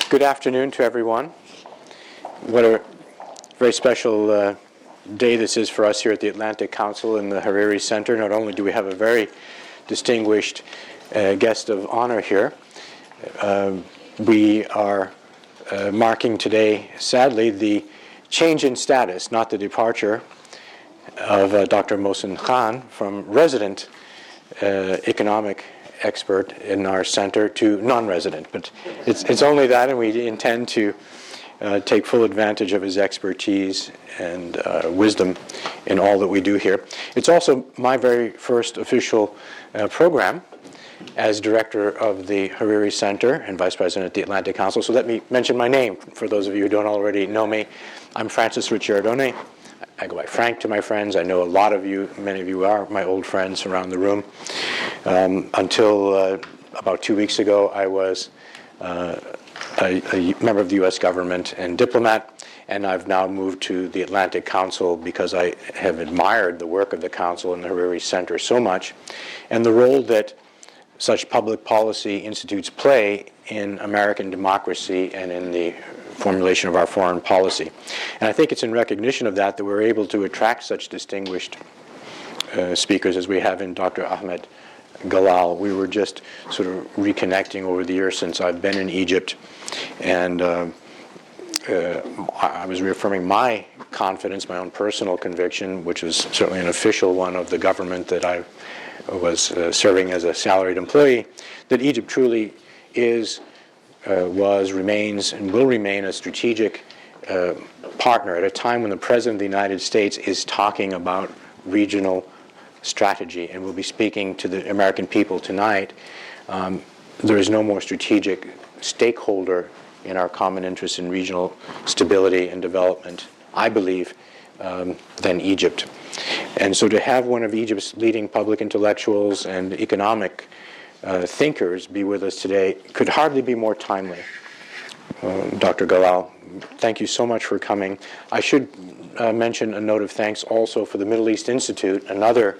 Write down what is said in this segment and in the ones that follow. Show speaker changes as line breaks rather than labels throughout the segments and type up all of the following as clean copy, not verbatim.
Good afternoon to everyone. What a very special day this is for us here at the Atlantic Council in the Hariri Center. Not only do we have a very distinguished guest of honor here, we are marking today, sadly, the change in status, not the departure of Dr. Mohsen Khan from resident economic expert in our center to non-resident. But it's only that, and we intend to take full advantage of his expertise and wisdom in all that we do here. It's also my very first official program as director of the Hariri Center and vice president at the Atlantic Council. So let me mention my name for those of you who don't already know me. I'm Francis Ricciardone. I go by Frank to my friends. I know a lot of you, many of you are my old friends around the room. Until about 2 weeks ago, I was a member of the U.S. government and diplomat, and I've now moved to the Atlantic Council because I have admired the work of the Council and the Hariri Center so much, and the role that such public policy institutes play in American democracy and in the formulation of our foreign policy. And I think it's in recognition of that that we're able to attract such distinguished speakers as we have in Dr. Ahmed Galal. We were just sort of reconnecting over the years since I've been in Egypt, and I was reaffirming my confidence, my own personal conviction, which was certainly an official one of the government that I was serving as a salaried employee, that Egypt truly is, was, remains, and will remain a strategic partner at a time when the President of the United States is talking about regional strategy, and we'll be speaking to the American people tonight. There is no more strategic stakeholder in our common interest in regional stability and development, I believe, than Egypt. And so to have one of Egypt's leading public intellectuals and economic thinkers be with us today could hardly be more timely. Dr. Galal, thank you so much for coming. I should mention a note of thanks also for the Middle East Institute, another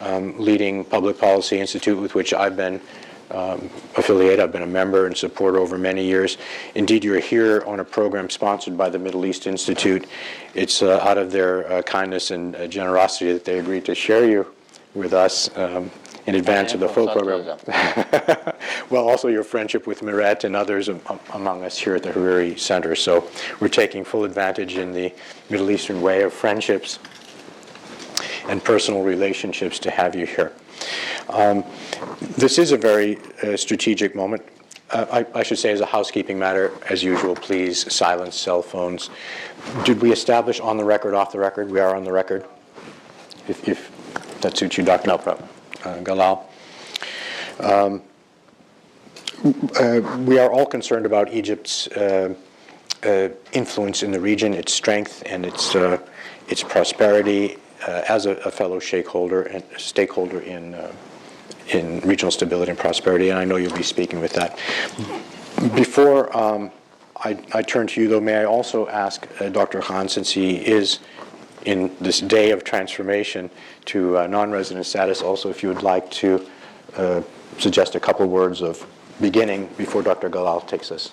leading public policy institute with which I've been affiliated. I've been a member and supporter over many years. Indeed, you're here on a program sponsored by the Middle East Institute. It's out of their kindness and generosity that they agreed to share you with us in advance of the full program. Well, also your friendship with Miret and others among us here at the Hariri Center. So we're taking full advantage in the Middle Eastern way of friendships and personal relationships to have you here. This is a very strategic moment. I should say, as a housekeeping matter, as usual, please silence cell phones. Did we establish on the record, off the record? We are on the record. If that suits you, Dr.
No problem.
Galal. We are all concerned about Egypt's influence in the region, its strength, and its prosperity as a fellow stakeholder in regional stability and prosperity, and I know you'll be speaking with that. Before I turn to you, though, may I also ask Dr. Khan, since he is in this day of transformation to non-resident status, also if you would like to suggest a couple words of beginning before Dr. Galal takes us.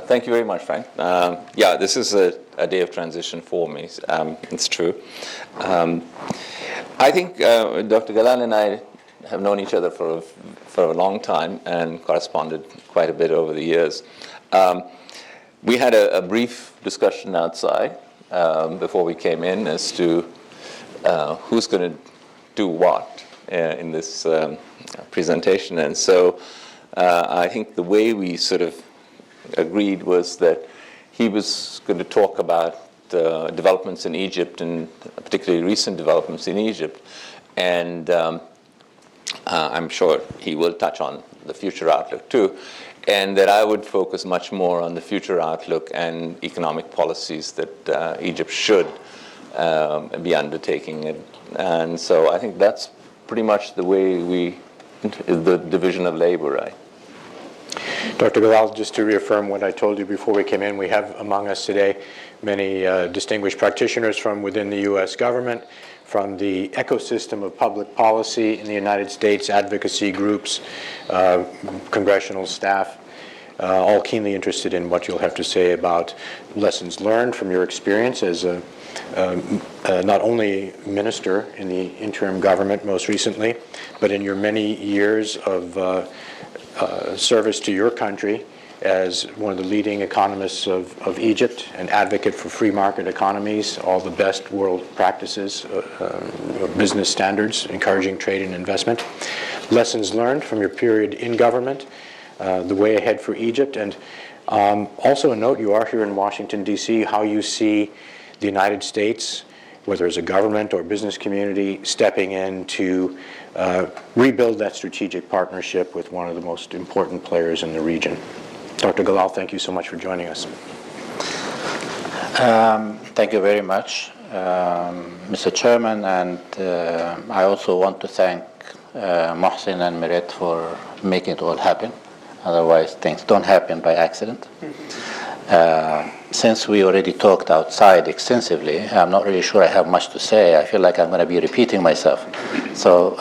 Thank you very much, Frank. Yeah, this is a day of transition for me. It's true. I think Dr. Galal and I have known each other for a long time and corresponded quite a bit over the years. We had a brief discussion outside before we came in as to who's going to do what in this presentation. And so I think the way we sort of agreed was that he was going to talk about developments in Egypt, and particularly recent developments in Egypt. And I'm sure he will touch on the future outlook too. And that I would focus much more on the future outlook and economic policies that Egypt should be undertaking. And so I think that's pretty much the way the division of labor, right?
Dr. Galal, just to reaffirm what I told you before we came in, we have among us today many distinguished practitioners from within the U.S. government, from the ecosystem of public policy in the United States, advocacy groups, congressional staff, all keenly interested in what you'll have to say about lessons learned from your experience as a not only minister in the interim government most recently, but in your many years of service to your country as one of the leading economists of Egypt, an advocate for free market economies, all the best world practices, business standards, encouraging trade and investment. Lessons learned from your period in government, the way ahead for Egypt, and also a note, you are here in Washington, D.C., how you see the United States, whether as a government or business community, stepping in to rebuild that strategic partnership with one of the most important players in the region. Dr. Galal, thank you so much for joining us.
Thank you very much, Mr. Chairman, and I also want to thank Mohsin and Miret for making it all happen. Otherwise, things don't happen by accident. Since we already talked outside extensively, I'm not really sure I have much to say. I feel like I'm going to be repeating myself. So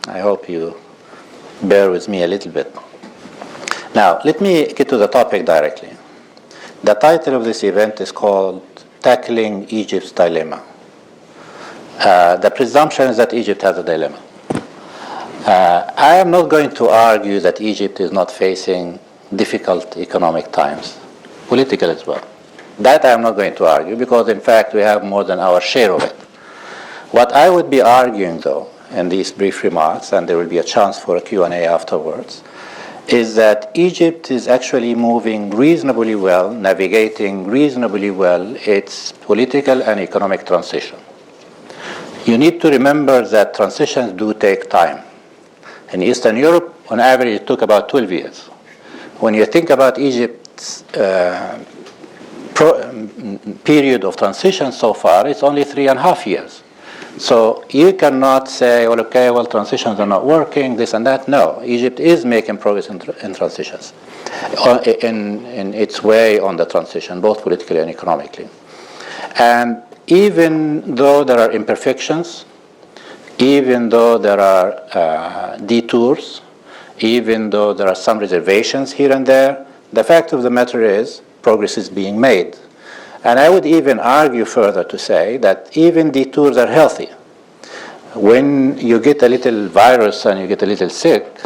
I hope you bear with me a little bit. Now, let me get to the topic directly. The title of this event is called Tackling Egypt's Dilemma. The presumption is that Egypt has a dilemma. I am not going to argue that Egypt is not facing difficult economic times, political as well. That I am not going to argue because, in fact, we have more than our share of it. What I would be arguing, though, in these brief remarks, and there will be a chance for a Q&A afterwards, is that Egypt is actually moving reasonably well, navigating reasonably well its political and economic transition. You need to remember that transitions do take time. In Eastern Europe, on average, it took about 12 years. When you think about Egypt's period of transition so far, it's only 3.5 years. So you cannot say, well, okay, well, transitions are not working, this and that. No, Egypt is making progress in transitions, in its way on the transition, both politically and economically. And even though there are imperfections, even though there are detours, even though there are some reservations here and there, the fact of the matter is progress is being made. And I would even argue further to say that even detours are healthy. When you get a little virus and you get a little sick,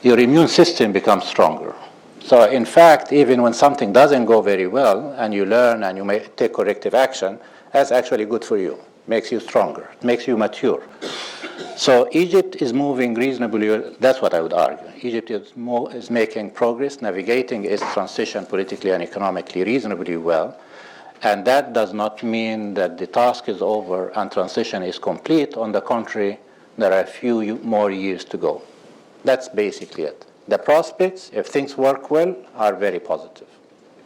your immune system becomes stronger. So in fact, even when something doesn't go very well and you learn and you may take corrective action, that's actually good for you. Makes you stronger, makes you mature. So Egypt is moving reasonably well. That's what I would argue. Egypt is making progress, navigating its transition politically and economically reasonably well. And that does not mean that the task is over and transition is complete. On the contrary, there are a few more years to go. That's basically it. The prospects, if things work well, are very positive.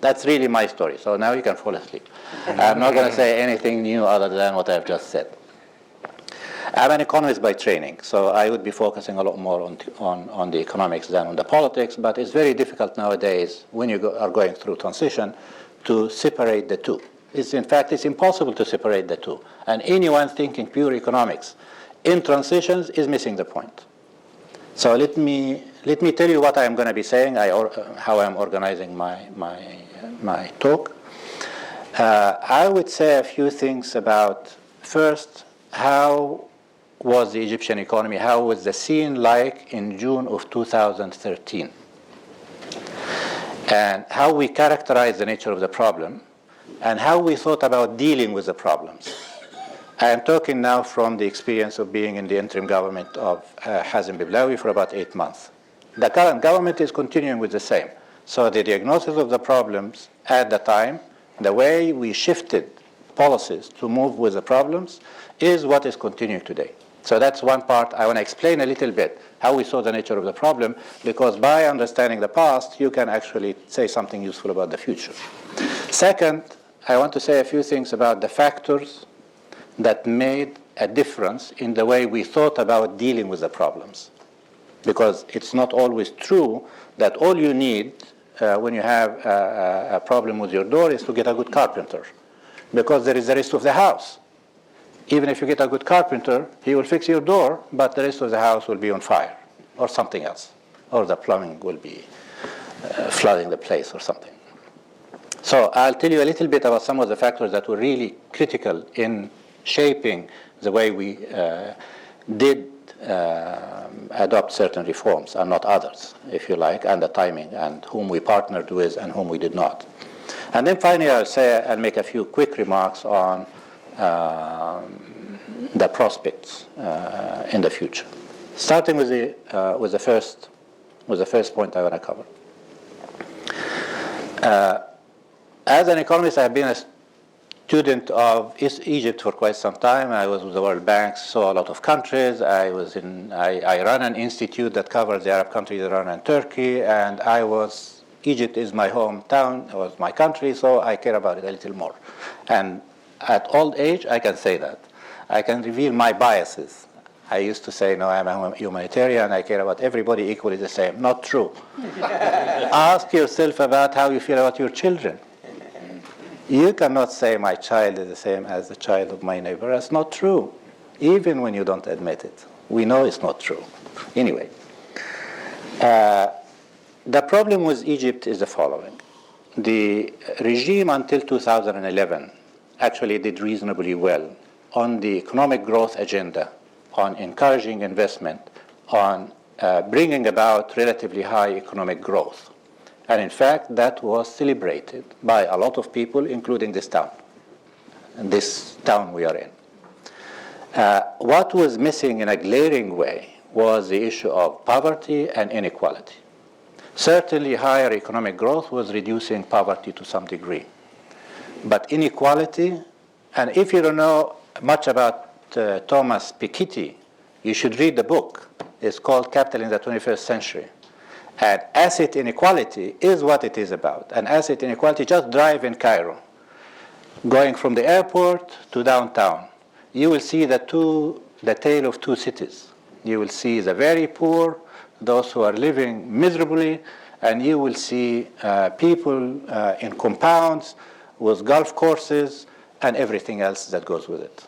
That's really my story. So now you can fall asleep. I'm not going to say anything new other than what I've just said. I'm an economist by training, so I would be focusing a lot more on the economics than on the politics, but it's very difficult nowadays when you are going through transition to separate the two. In fact, it's impossible to separate the two. And anyone thinking pure economics in transitions is missing the point. So let me tell you what I'm going to be saying, how I'm organizing my talk. I would say a few things about, first, how was the Egyptian economy, how was the scene like in June of 2013? And how we characterize the nature of the problem, and how we thought about dealing with the problems. I am talking now from the experience of being in the interim government of Hazem Biblawi for about 8 months. The current government is continuing with the same. So the diagnosis of the problems at the time, the way we shifted policies to move with the problems, is what is continuing today. So that's one part. I want to explain a little bit how we saw the nature of the problem, because by understanding the past, you can actually say something useful about the future. Second, I want to say a few things about the factors that made a difference in the way we thought about dealing with the problems. Because it's not always true that all you need when you have a problem with your door is to get a good carpenter, because there is the rest of the house. Even if you get a good carpenter, he will fix your door, but the rest of the house will be on fire or something else, or the plumbing will be flooding the place or something. So I'll tell you a little bit about some of the factors that were really critical in shaping the way we did adopt certain reforms and not others, if you like, and the timing, and whom we partnered with and whom we did not. And then finally, I'll make a few quick remarks on the prospects in the future. Starting with the first point I want to cover. As an economist, I've been a student of Egypt for quite some time. I was with the World Bank, saw a lot of countries. I run an institute that covers the Arab countries, Iran and Turkey, and Egypt is my hometown, it was my country, so I care about it a little more. And at old age, I can say that. I can reveal my biases. I used to say, no, I'm a humanitarian, I care about everybody equally the same. Not true. Ask yourself about how you feel about your children. You cannot say my child is the same as the child of my neighbor. That's not true, even when you don't admit it. We know it's not true. Anyway, the problem with Egypt is the following. The regime until 2011 actually did reasonably well on the economic growth agenda, on encouraging investment, on bringing about relatively high economic growth. And in fact, that was celebrated by a lot of people, including this town we are in. What was missing in a glaring way was the issue of poverty and inequality. Certainly, higher economic growth was reducing poverty to some degree. But inequality, and if you don't know much about Thomas Piketty, you should read the book. It's called Capital in the 21st Century. And asset inequality is what it is about. And asset inequality, just drive in Cairo. Going from the airport to downtown, you will see the tale of two cities. You will see the very poor, those who are living miserably, and you will see people in compounds with golf courses and everything else that goes with it.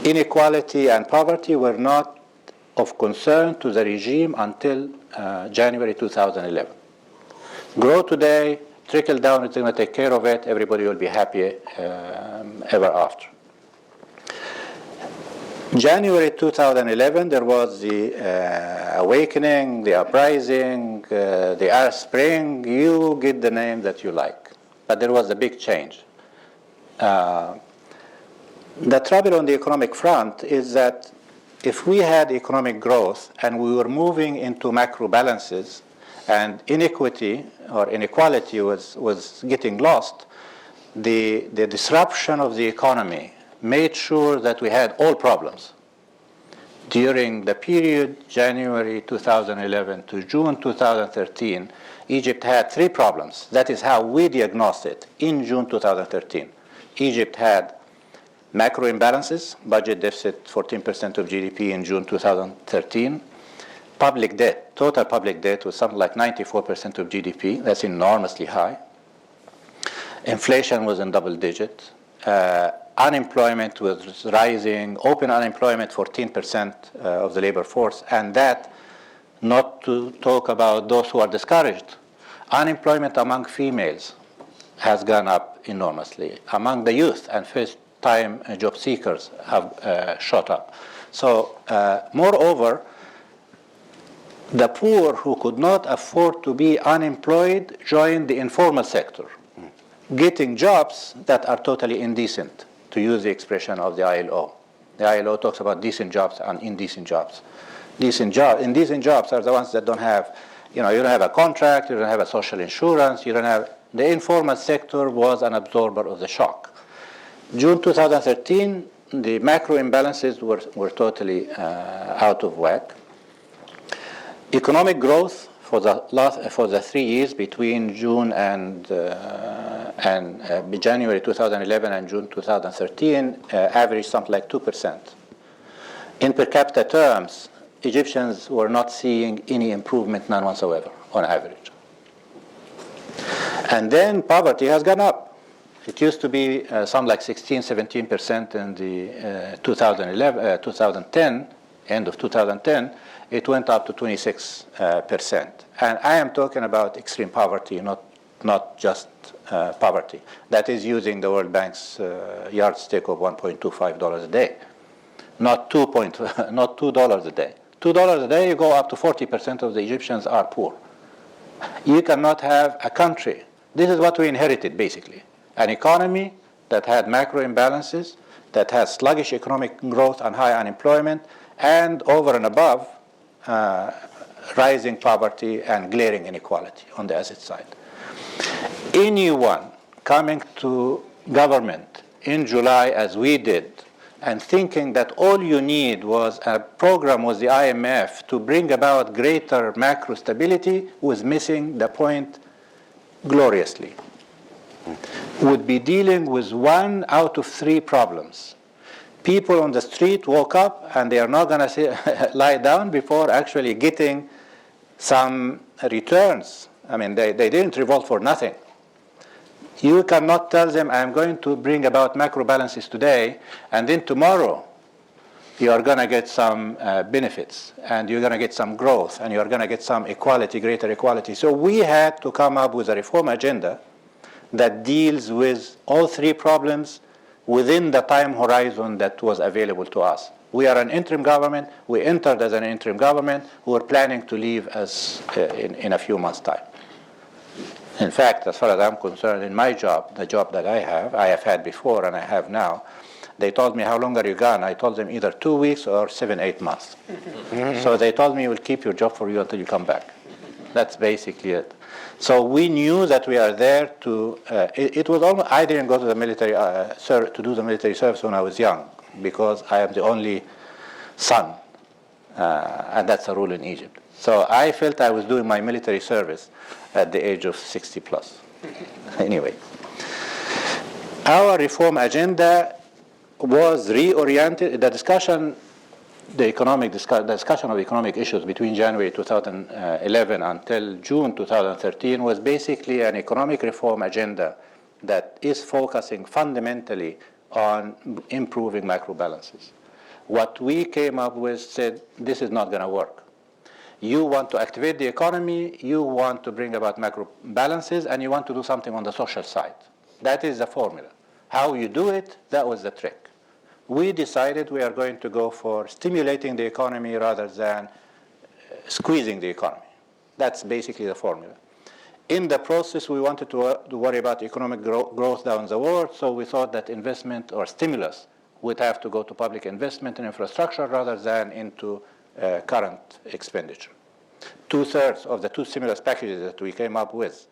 Inequality and poverty were not of concern to the regime until January 2011. Grow today, trickle down, it's going to take care of it, everybody will be happy ever after. January 2011, there was the awakening, the uprising, the Arab Spring. You get the name that you like. But there was a big change. The trouble on the economic front is that if we had economic growth and we were moving into macro balances and inequity or inequality was getting lost, the disruption of the economy made sure that we had all problems. During the period January 2011 to June 2013, Egypt had three problems. That is how we diagnosed it in June 2013. Egypt had macro imbalances, budget deficit 14% of GDP in June 2013. Public debt, total public debt was something like 94% of GDP. That's enormously high. Inflation was in double digits. Unemployment was rising, open unemployment 14% of the labor force, and that not to talk about those who are discouraged. Unemployment among females has gone up enormously. Among the youth and first-time job seekers have shot up. So, moreover, the poor who could not afford to be unemployed joined the informal sector, getting jobs that are totally indecent, to use the expression of the ILO. The ILO talks about decent jobs and indecent jobs. Indecent jobs are the ones that don't have, you don't have a contract, you don't have a social insurance, you don't have, the informal sector was an absorber of the shock. June 2013, the macro imbalances were totally out of whack. Economic growth for the 3 years between June and January 2011 and June 2013 averaged something like 2%. In per capita terms, Egyptians were not seeing any improvement, none whatsoever, on average. And then poverty has gone up. It used to be some like 16, 17% in the 2010, end of 2010. It went up to 26%. And I am talking about extreme poverty, not just poverty. That is using the World Bank's yardstick of $1.25 a day, not $2 a day. $2 a day, you go up to 40% of the Egyptians are poor. You cannot have a country. This is what we inherited, basically. An economy that had macro imbalances, that has sluggish economic growth and high unemployment, and over and above, rising poverty and glaring inequality on the asset side. Anyone coming to government in July, as we did, and thinking that all you need was a program with the IMF to bring about greater macro stability was missing the point gloriously. Would be dealing with 1 out of 3 problems. People on the street woke up and they are not going to lie down before actually getting some returns. I mean, they didn't revolt for nothing. You cannot tell them, I'm going to bring about macro balances today, and then tomorrow you are going to get some benefits, and you're going to get some growth, and you're going to get some equality, greater equality. So we had to come up with a reform agenda that deals with all 3 problems within the time horizon that was available to us. We are an interim government. We entered as an interim government. We're planning to leave as in a few months' time. In fact, as far as I'm concerned, in my job, the job that I have had before and I have now, they told me, how long are you gone? I told them either 2 weeks or 7-8 months. So they told me, we'll keep your job for you until you come back. That's basically it. So we knew that we are there to, it was almost, I didn't go to the military, to do the military service when I was young, because I am the only son, and that's a rule in Egypt. So I felt I was doing my military service at the age of 60 plus. Anyway, our reform agenda was reoriented. The discussion of economic issues between January 2011 until June 2013 was basically an economic reform agenda that is focusing fundamentally on improving macro balances. What we came up with said, this is not going to work. You want to activate the economy, you want to bring about macro balances, and you want to do something on the social side. That is the formula. How you do it, that was the trick. We decided we are going to go for stimulating the economy rather than squeezing the economy. That's basically the formula. In the process, we wanted to worry about economic growth down the world, so we thought that investment or stimulus would have to go to public investment in infrastructure rather than into current expenditure. 2/3 of the 2 stimulus packages that we came up with,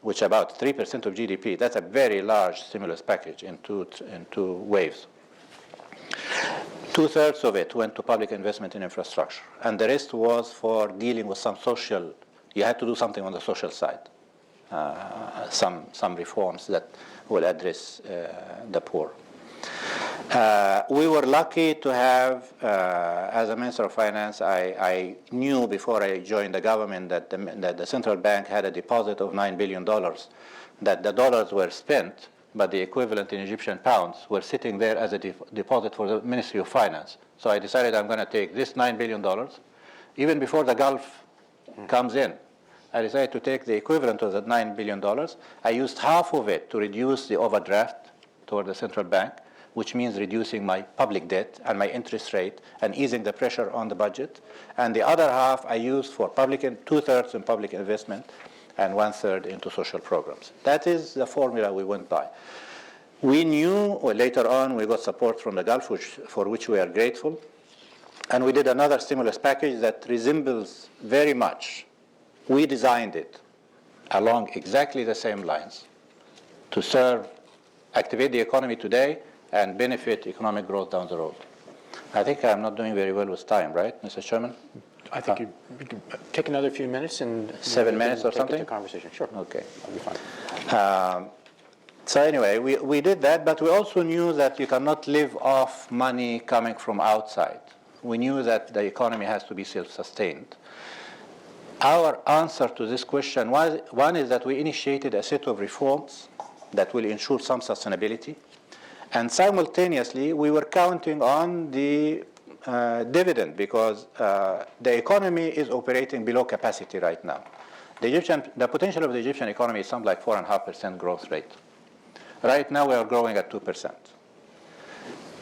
which about 3% of GDP, that's a very large stimulus package in two waves. 2/3 of it went to public investment in infrastructure, and the rest was for dealing with some social, you had to do something on the social side, some reforms that will address the poor. We were lucky to have, as a Minister of Finance, I knew before I joined the government that the central bank had a deposit of $9 billion, that the dollars were spent, but the equivalent in Egyptian pounds were sitting there as a deposit for the Ministry of Finance. So I decided I'm going to take this $9 billion, even before the Gulf comes in. I decided to take the equivalent of that $9 billion. I used half of it to reduce the overdraft toward the central bank, which means reducing my public debt and my interest rate and easing the pressure on the budget. And the other half I used for 2/3 in public investment and 1/3 into social programs. That is the formula we went by. We knew, well, later on we got support from the Gulf, for which we are grateful. And we did another stimulus package that resembles very much. We designed it along exactly the same lines to serve, activate the economy today, and benefit economic growth down the road. I think I'm not doing very well with time, right, Mr. Chairman?
I think you can take another few minutes and
7 minutes or something?
Take the conversation. Sure.
Okay.
That'll be fine.
So anyway, we did that, but we also knew that you cannot live off money coming from outside. We knew that the economy has to be self-sustained. Our answer to this question was, one is that we initiated a set of reforms that will ensure some sustainability. And simultaneously, we were counting on the dividend because the economy is operating below capacity right now. The potential of the Egyptian economy is something like 4.5% growth rate. Right now, we are growing at 2%.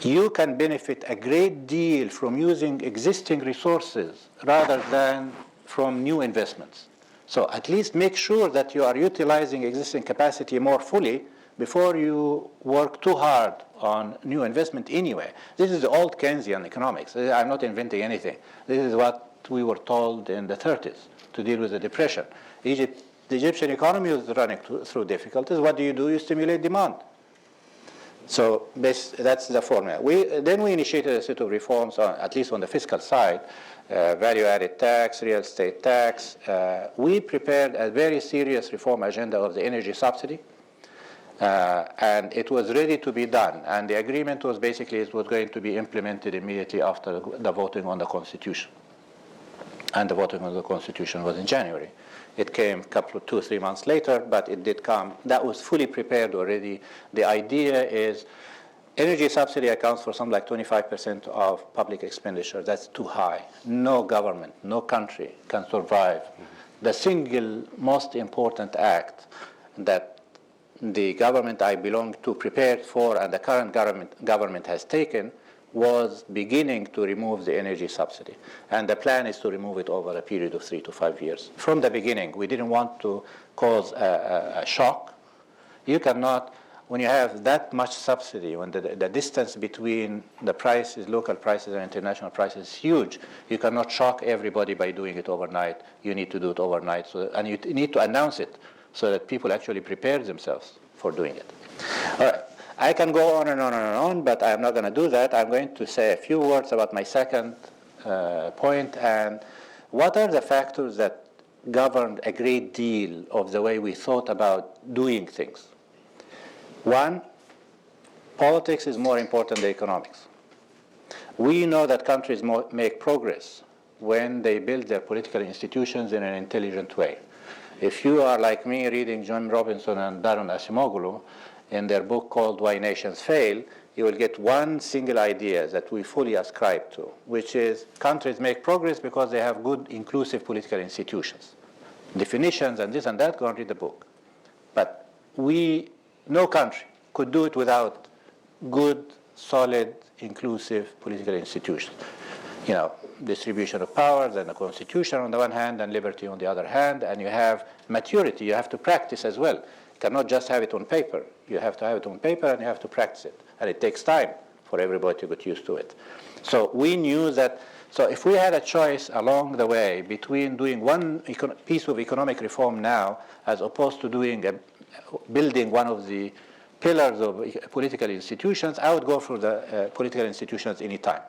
You can benefit a great deal from using existing resources rather than from new investments. So at least make sure that you are utilizing existing capacity more fully before you work too hard on new investment anyway. This is the old Keynesian economics. I'm not inventing anything. This is what we were told in the 30s to deal with the depression. The Egyptian economy is running through difficulties. What do? You stimulate demand. So that's the formula. Then we initiated a set of reforms, at least on the fiscal side, value-added tax, real estate tax. We prepared a very serious reform agenda of the energy subsidy, and it was ready to be done. And the agreement was basically it was going to be implemented immediately after the voting on the Constitution. And the voting on the Constitution was in January. It came 2-3 months later, but it did come. That was fully prepared already. The idea is energy subsidy accounts for something like 25% of public expenditure. That's too high. No government, no country can survive. The single most important act that the government I belong to prepared for and the current government has taken was beginning to remove the energy subsidy. And the plan is to remove it over a period of 3 to 5 years. From the beginning, we didn't want to cause a shock. You cannot, when you have that much subsidy, when the distance between the prices, local prices and international prices is huge, you cannot shock everybody by doing it overnight. You need to do it overnight, and you need to announce it so that people actually prepare themselves for doing it. All right. I can go on and on and on, but I'm not going to do that. I'm going to say a few words about my second point and what are the factors that governed a great deal of the way we thought about doing things. One, politics is more important than economics. We know that countries make progress when they build their political institutions in an intelligent way. If you are like me reading John Robinson and Daron Acemoglu, in their book called Why Nations Fail, you will get one single idea that we fully ascribe to, which is countries make progress because they have good, inclusive political institutions. Definitions and this and that, go and read the book. But no country could do it without good, solid, inclusive political institutions. Distribution of powers and the Constitution on the one hand and liberty on the other hand, and you have maturity, you have to practice as well. You cannot just have it on paper. You have to have it on paper and you have to practice it. And it takes time for everybody to get used to it. So we knew that, so if we had a choice along the way between doing one piece of economic reform now as opposed to building one of the pillars of political institutions, I would go for the political institutions any time.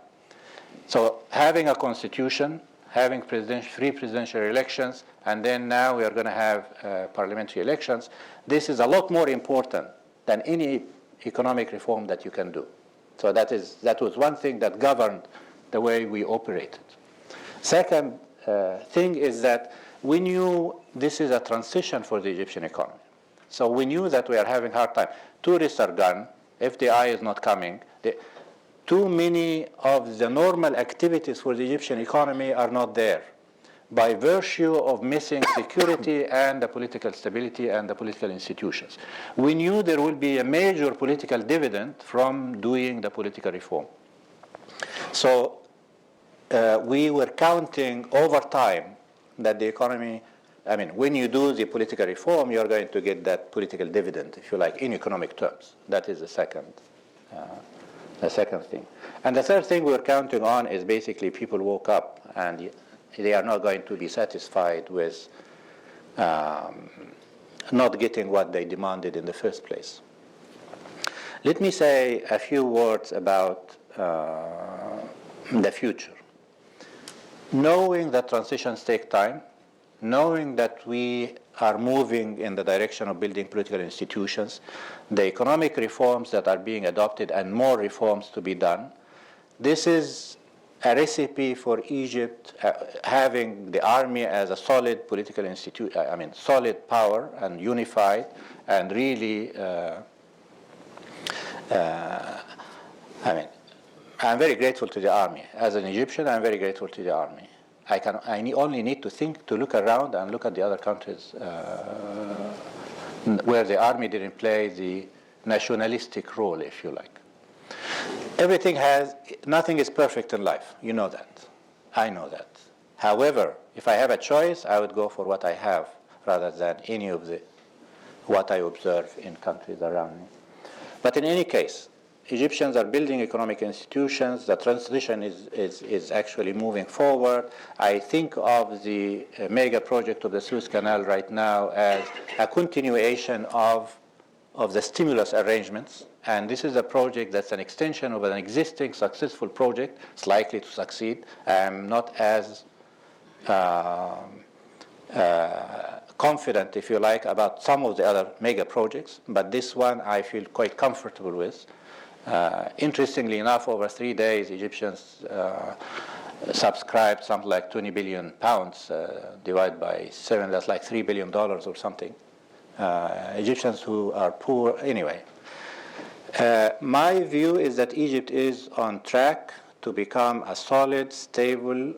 So having a constitution, having free presidential elections, and then now we are going to have parliamentary elections, this is a lot more important than any economic reform that you can do. So that was one thing that governed the way we operated. Second thing is that we knew this is a transition for the Egyptian economy. So we knew that we are having a hard time. Tourists are gone, FDI is not coming. Too many of the normal activities for the Egyptian economy are not there by virtue of missing security and the political stability and the political institutions. We knew there will be a major political dividend from doing the political reform. So we were counting over time that the economy, when you do the political reform, you're going to get that political dividend, if you like, in economic terms. That is the second thing. And the third thing we're counting on is basically people woke up and they are not going to be satisfied with not getting what they demanded in the first place. Let me say a few words about the future. Knowing that transitions take time, knowing that we are moving in the direction of building political institutions, the economic reforms that are being adopted and more reforms to be done, this is a recipe for Egypt having the army as a solid political institution, solid power and unified, and really, I'm very grateful to the army. As an Egyptian, I'm very grateful to the army. Only need to look around and look at the other countries where the army didn't play the nationalistic role, if you like. Nothing is perfect in life. You know that. I know that. However, if I have a choice, I would go for what I have rather than any of what I observe in countries around me. But in any case, Egyptians are building economic institutions. The transition is actually moving forward. I think of the mega project of the Suez Canal right now as a continuation of the stimulus arrangements. And this is a project that's an extension of an existing successful project. It's likely to succeed. I'm not as confident, if you like, about some of the other mega projects, but this one I feel quite comfortable with. Interestingly enough, over 3 days, Egyptians subscribed something like 20 billion pounds, divided by 7, that's like $3 billion or something. Egyptians who are poor, anyway. My view is that Egypt is on track to become a solid, stable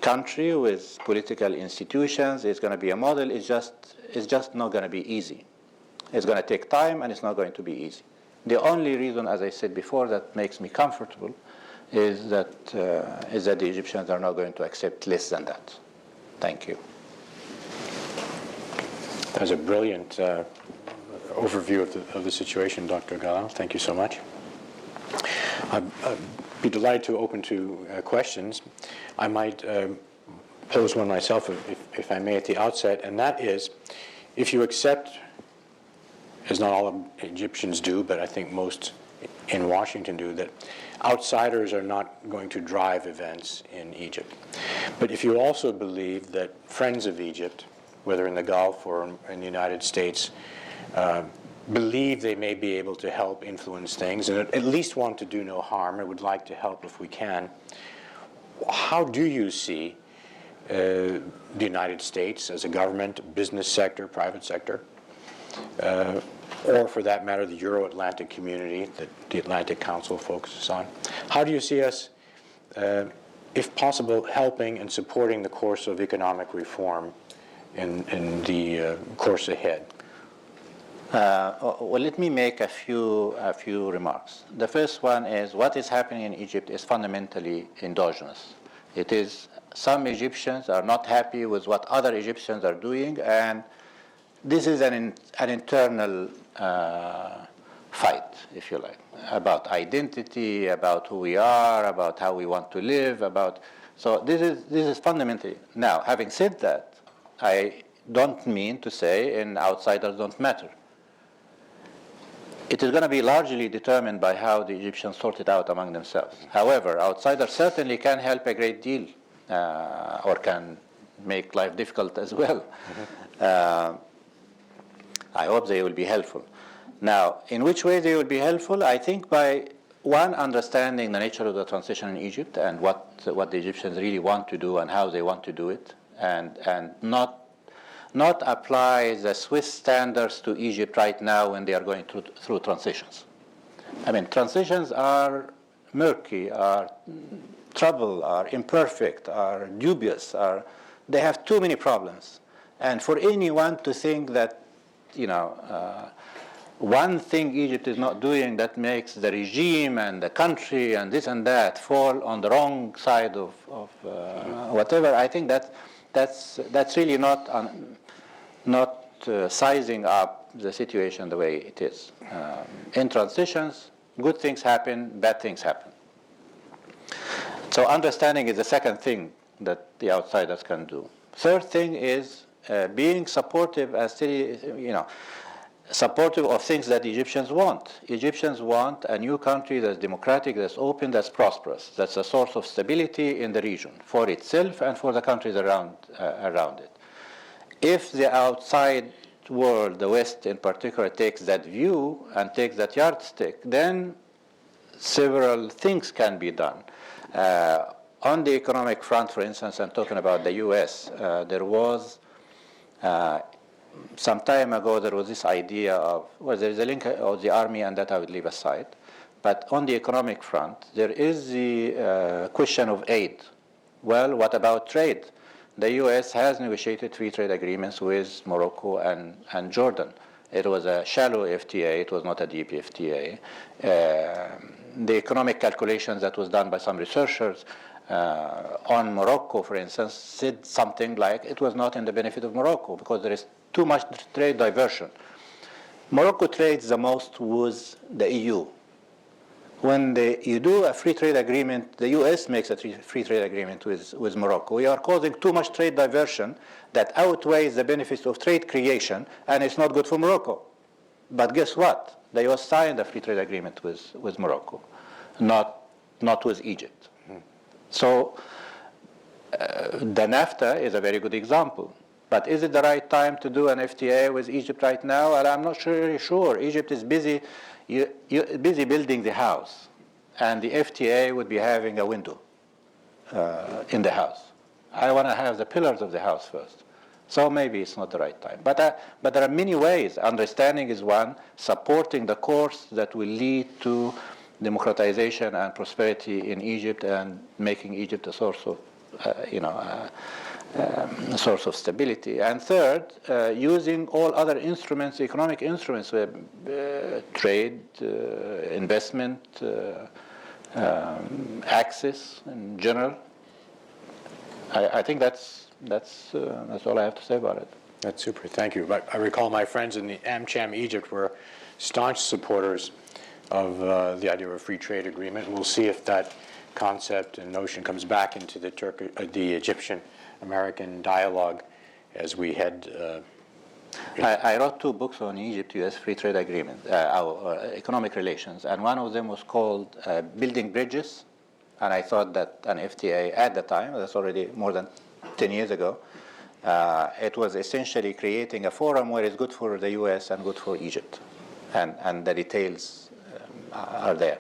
country with political institutions. It's going to be a model. It's just not going to be easy. It's going to take time, and it's not going to be easy. The only reason, as I said before, that makes me comfortable is that the Egyptians are not going to accept less than that. Thank you.
That was a brilliant overview of the situation, Dr. Galal. Thank you so much. I'd be delighted to open to questions. I might pose one myself, if I may, at the outset, and that is, if you accept, as not all Egyptians do, but I think most in Washington do, that outsiders are not going to drive events in Egypt. But if you also believe that friends of Egypt, whether in the Gulf or in the United States, believe they may be able to help influence things and at least want to do no harm and would like to help if we can, how do you see the United States as a government, business sector, private sector, or for that matter, the Euro-Atlantic community that the Atlantic Council focuses on? How do you see us, if possible, helping and supporting the course of economic reform in the course ahead?
Well, let me make a few remarks. The first one is what is happening in Egypt is fundamentally endogenous. It is some Egyptians are not happy with what other Egyptians are doing, and this is an internal fight, if you like, about identity, about who we are, about how we want to live, so this is fundamentally. Now, having said that, I don't mean to say outsiders don't matter. It is going to be largely determined by how the Egyptians sort it out among themselves. However, outsiders certainly can help a great deal, or can make life difficult as well. Mm-hmm. I hope they will be helpful. Now, in which way they will be helpful? I think by, one, understanding the nature of the transition in Egypt and what the Egyptians really want to do and how they want to do it, and not apply the Swiss standards to Egypt right now when they are going through transitions. I mean, transitions are murky, are trouble, are imperfect, are dubious, they have too many problems. And for anyone to think that, one thing Egypt is not doing that makes the regime and the country and this and that fall on the wrong side of whatever, I think that's really not sizing up the situation the way it is. In transitions, good things happen, bad things happen. So understanding is the second thing that the outsiders can do. Third thing is being supportive, supportive of things that Egyptians want. Egyptians want a new country that's democratic, that's open, that's prosperous, that's a source of stability in the region for itself and for the countries around it. If the outside world, the West in particular, takes that view and takes that yardstick, then several things can be done. On the economic front, for instance, I'm talking about the U.S., there was some time ago, there was this idea of, well, there is a link of the army, and that I would leave aside. But on the economic front, there is the question of aid. Well, what about trade? The U.S. has negotiated free trade agreements with Morocco and Jordan. It was a shallow FTA, it was not a deep FTA. The economic calculations that was done by some researchers on Morocco, for instance, said something like it was not in the benefit of Morocco because there is too much trade diversion. Morocco trades the most with the EU. When you do a free trade agreement, the US makes a free trade agreement with Morocco. We are causing too much trade diversion that outweighs the benefits of trade creation, and it's not good for Morocco. But guess what? The US signed a free trade agreement with Morocco, not with Egypt. So the NAFTA is a very good example. But is it the right time to do an FTA with Egypt right now? Well, I'm not really sure. Egypt is busy building the house, and the FTA would be having a window in the house. I want to have the pillars of the house first. So maybe it's not the right time. But there are many ways. Understanding is one, supporting the course that will lead to democratization and prosperity in Egypt and making Egypt a source of, a source of stability. And third, using all other instruments, economic instruments, trade, investment, access in general. I think that's all I have to say about it.
That's super. Thank you. But I recall my friends in the AmCham Egypt were staunch supporters of the idea of a free trade agreement. We'll see if that concept and notion comes back into the Egyptian-American dialogue as we head.
I wrote 2 books on Egypt-U.S. free trade agreement, our economic relations, and one of them was called Building Bridges, and I thought that an FTA at the time, that's already more than 10 years ago, it was essentially creating a forum where it's good for the U.S. and good for Egypt, and the details are there.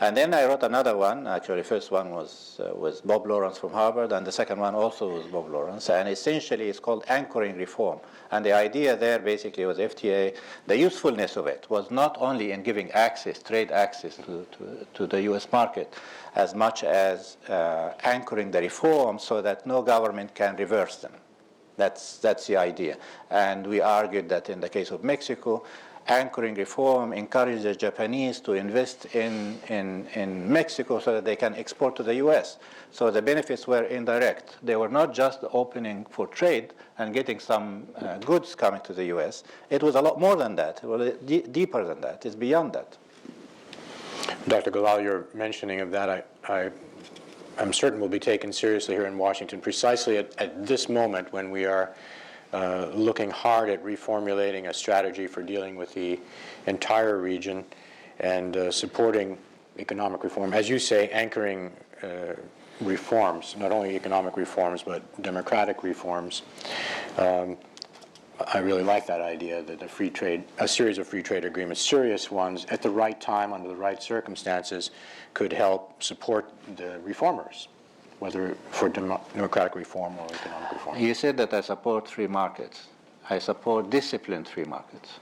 And then I wrote another one. Actually, the first one was Bob Lawrence from Harvard, and the second one also was Bob Lawrence. And essentially, it's called anchoring reform. And the idea there basically was FTA. The usefulness of it was not only in giving access, trade access to the U.S. market, as much as anchoring the reform so that no government can reverse them. That's the idea. And we argued that in the case of Mexico, anchoring reform encouraged the Japanese to invest in Mexico so that they can export to the U.S. So the benefits were indirect. They were not just opening for trade and getting some goods coming to the U.S. It was a lot more than that. It was deeper than that. It's beyond that.
Dr. Galal, your mentioning of that, I'm certain will be taken seriously here in Washington precisely at this moment when we are looking hard at reformulating a strategy for dealing with the entire region and supporting economic reform. As you say, anchoring reforms, not only economic reforms, but democratic reforms. I really like that idea that a series of free trade agreements, serious ones, at the right time, under the right circumstances, could help support the reformers, whether for democratic reform or economic reform.
You said that I support free markets. I support disciplined free markets.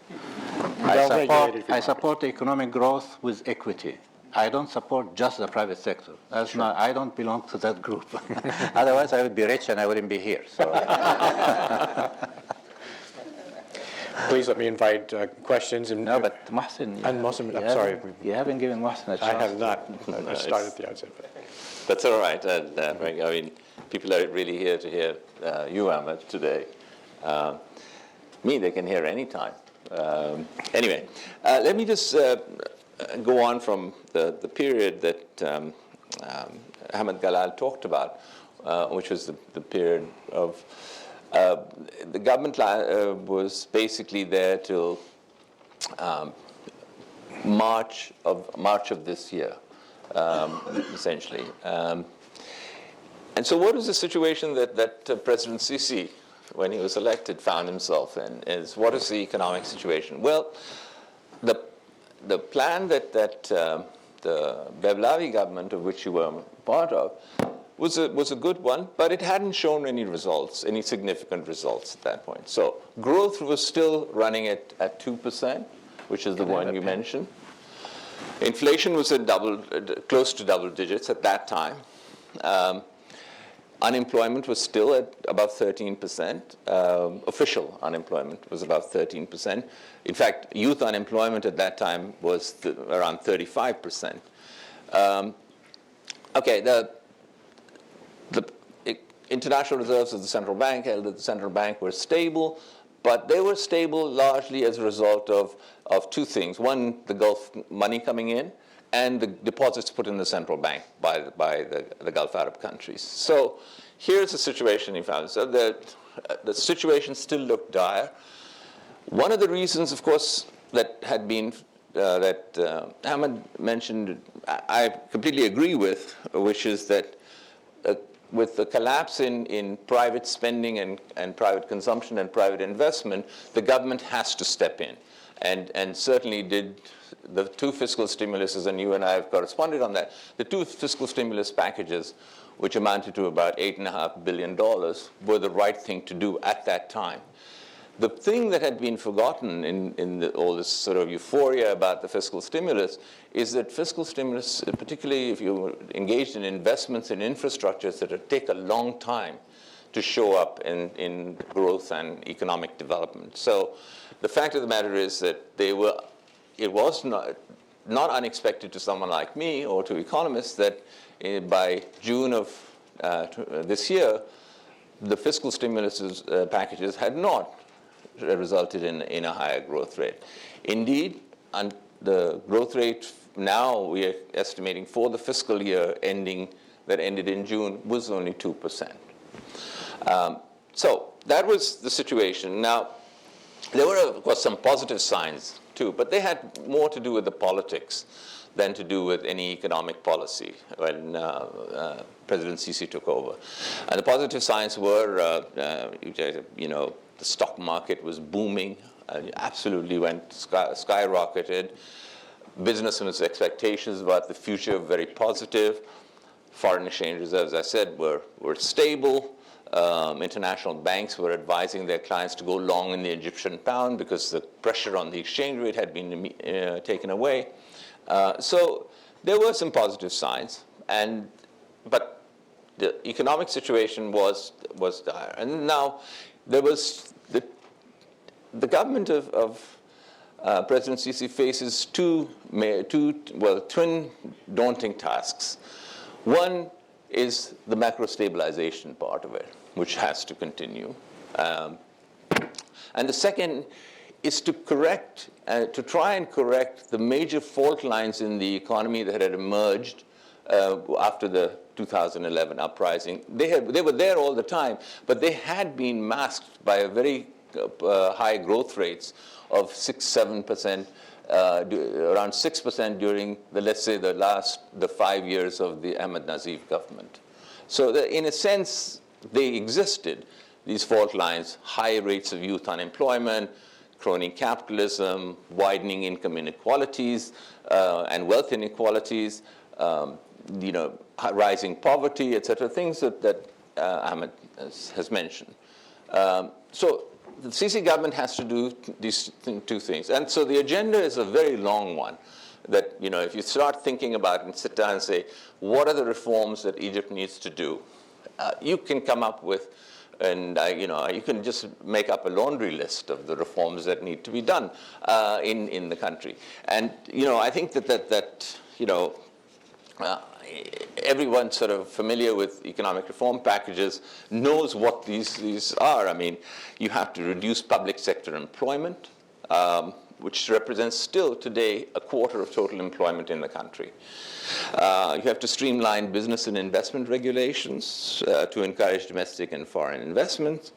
I support economic growth with equity. I don't support just the private sector. That's not. I don't belong to that group. Otherwise, I would be rich and I wouldn't be here. So.
Please let me invite questions.
No, but Mohsen.
And Mohsen, I'm sorry.
You haven't given Mohsen a chance.
I have not. I started at the outset.
That's all right. I mean, people are really here to hear you, Ahmed, today. Me, they can hear any time. Anyway, let me just go on from the period that Ahmed Galal talked about, which was the period of the government was basically there till March of this year. Essentially. And so what is the situation that President Sisi, when he was elected, found himself in? What is the economic situation? Well, the plan that the Bevlavi government, of which you were part of, was a good one, but it hadn't shown any results, any significant results at that point. So growth was still running at 2%, which is the one you mentioned. Inflation was at close to double digits at that time. Unemployment was still at about 13%. Official unemployment was about 13%. In fact, youth unemployment at that time was around 35%. Okay, the international reserves of the central bank held at the central bank were stable, but they were stable largely as a result of two things. One, the Gulf money coming in, and the deposits put in the central bank by the Gulf Arab countries. So here's the situation you found. So the situation still looked dire. One of the reasons, of course, that had been, that Ahmed mentioned, I completely agree with, which is that with the collapse in private spending and private consumption and private investment, the government has to step in. And certainly did the two fiscal stimuluses, and you and I have corresponded on that, the two fiscal stimulus packages, which amounted to about $8.5 billion, were the right thing to do at that time. The thing that had been forgotten in all this sort of euphoria about the fiscal stimulus is that fiscal stimulus, particularly if you're engaged in investments in infrastructures that take a long time to show up in growth and economic development. So the fact of the matter is that it was not unexpected to someone like me or to economists that by June of this year, the fiscal stimulus packages had not resulted in a higher growth rate. Indeed, the growth rate now we are estimating for the fiscal year that ended in June was only 2%. So that was the situation. Now, there were, of course, some positive signs too, but they had more to do with the politics than to do with any economic policy when President Sisi took over. And the positive signs were, the stock market was booming, absolutely skyrocketed. Businessmen's expectations about the future were very positive. Foreign exchange reserves, as I said, were stable. International banks were advising their clients to go long in the Egyptian pound because the pressure on the exchange rate had been taken away. So there were some positive signs, but the economic situation was dire. And now there was the government of President Sisi faces twin daunting tasks. One is the macro stabilization part of it, which has to continue. And the second is to try and correct the major fault lines in the economy that had emerged after the 2011 uprising. They were there all the time, but they had been masked by a very high growth rates of 6-7%, around 6% during let's say the 5 years of the Ahmed Nazif government. So in a sense, they existed, these fault lines: high rates of youth unemployment, crony capitalism, widening income inequalities and wealth inequalities, rising poverty, etc. Things that Ahmed has mentioned. So the Sisi government has to do these two things. And so the agenda is a very long one that, if you start thinking about it and sit down and say, what are the reforms that Egypt needs to do? You can come up with, and you can just make up a laundry list of the reforms that need to be done in the country. And, I think that everyone sort of familiar with economic reform packages knows what these are. I mean, you have to reduce public sector employment, which represents still today a quarter of total employment in the country. You have to streamline business and investment regulations to encourage domestic and foreign investments,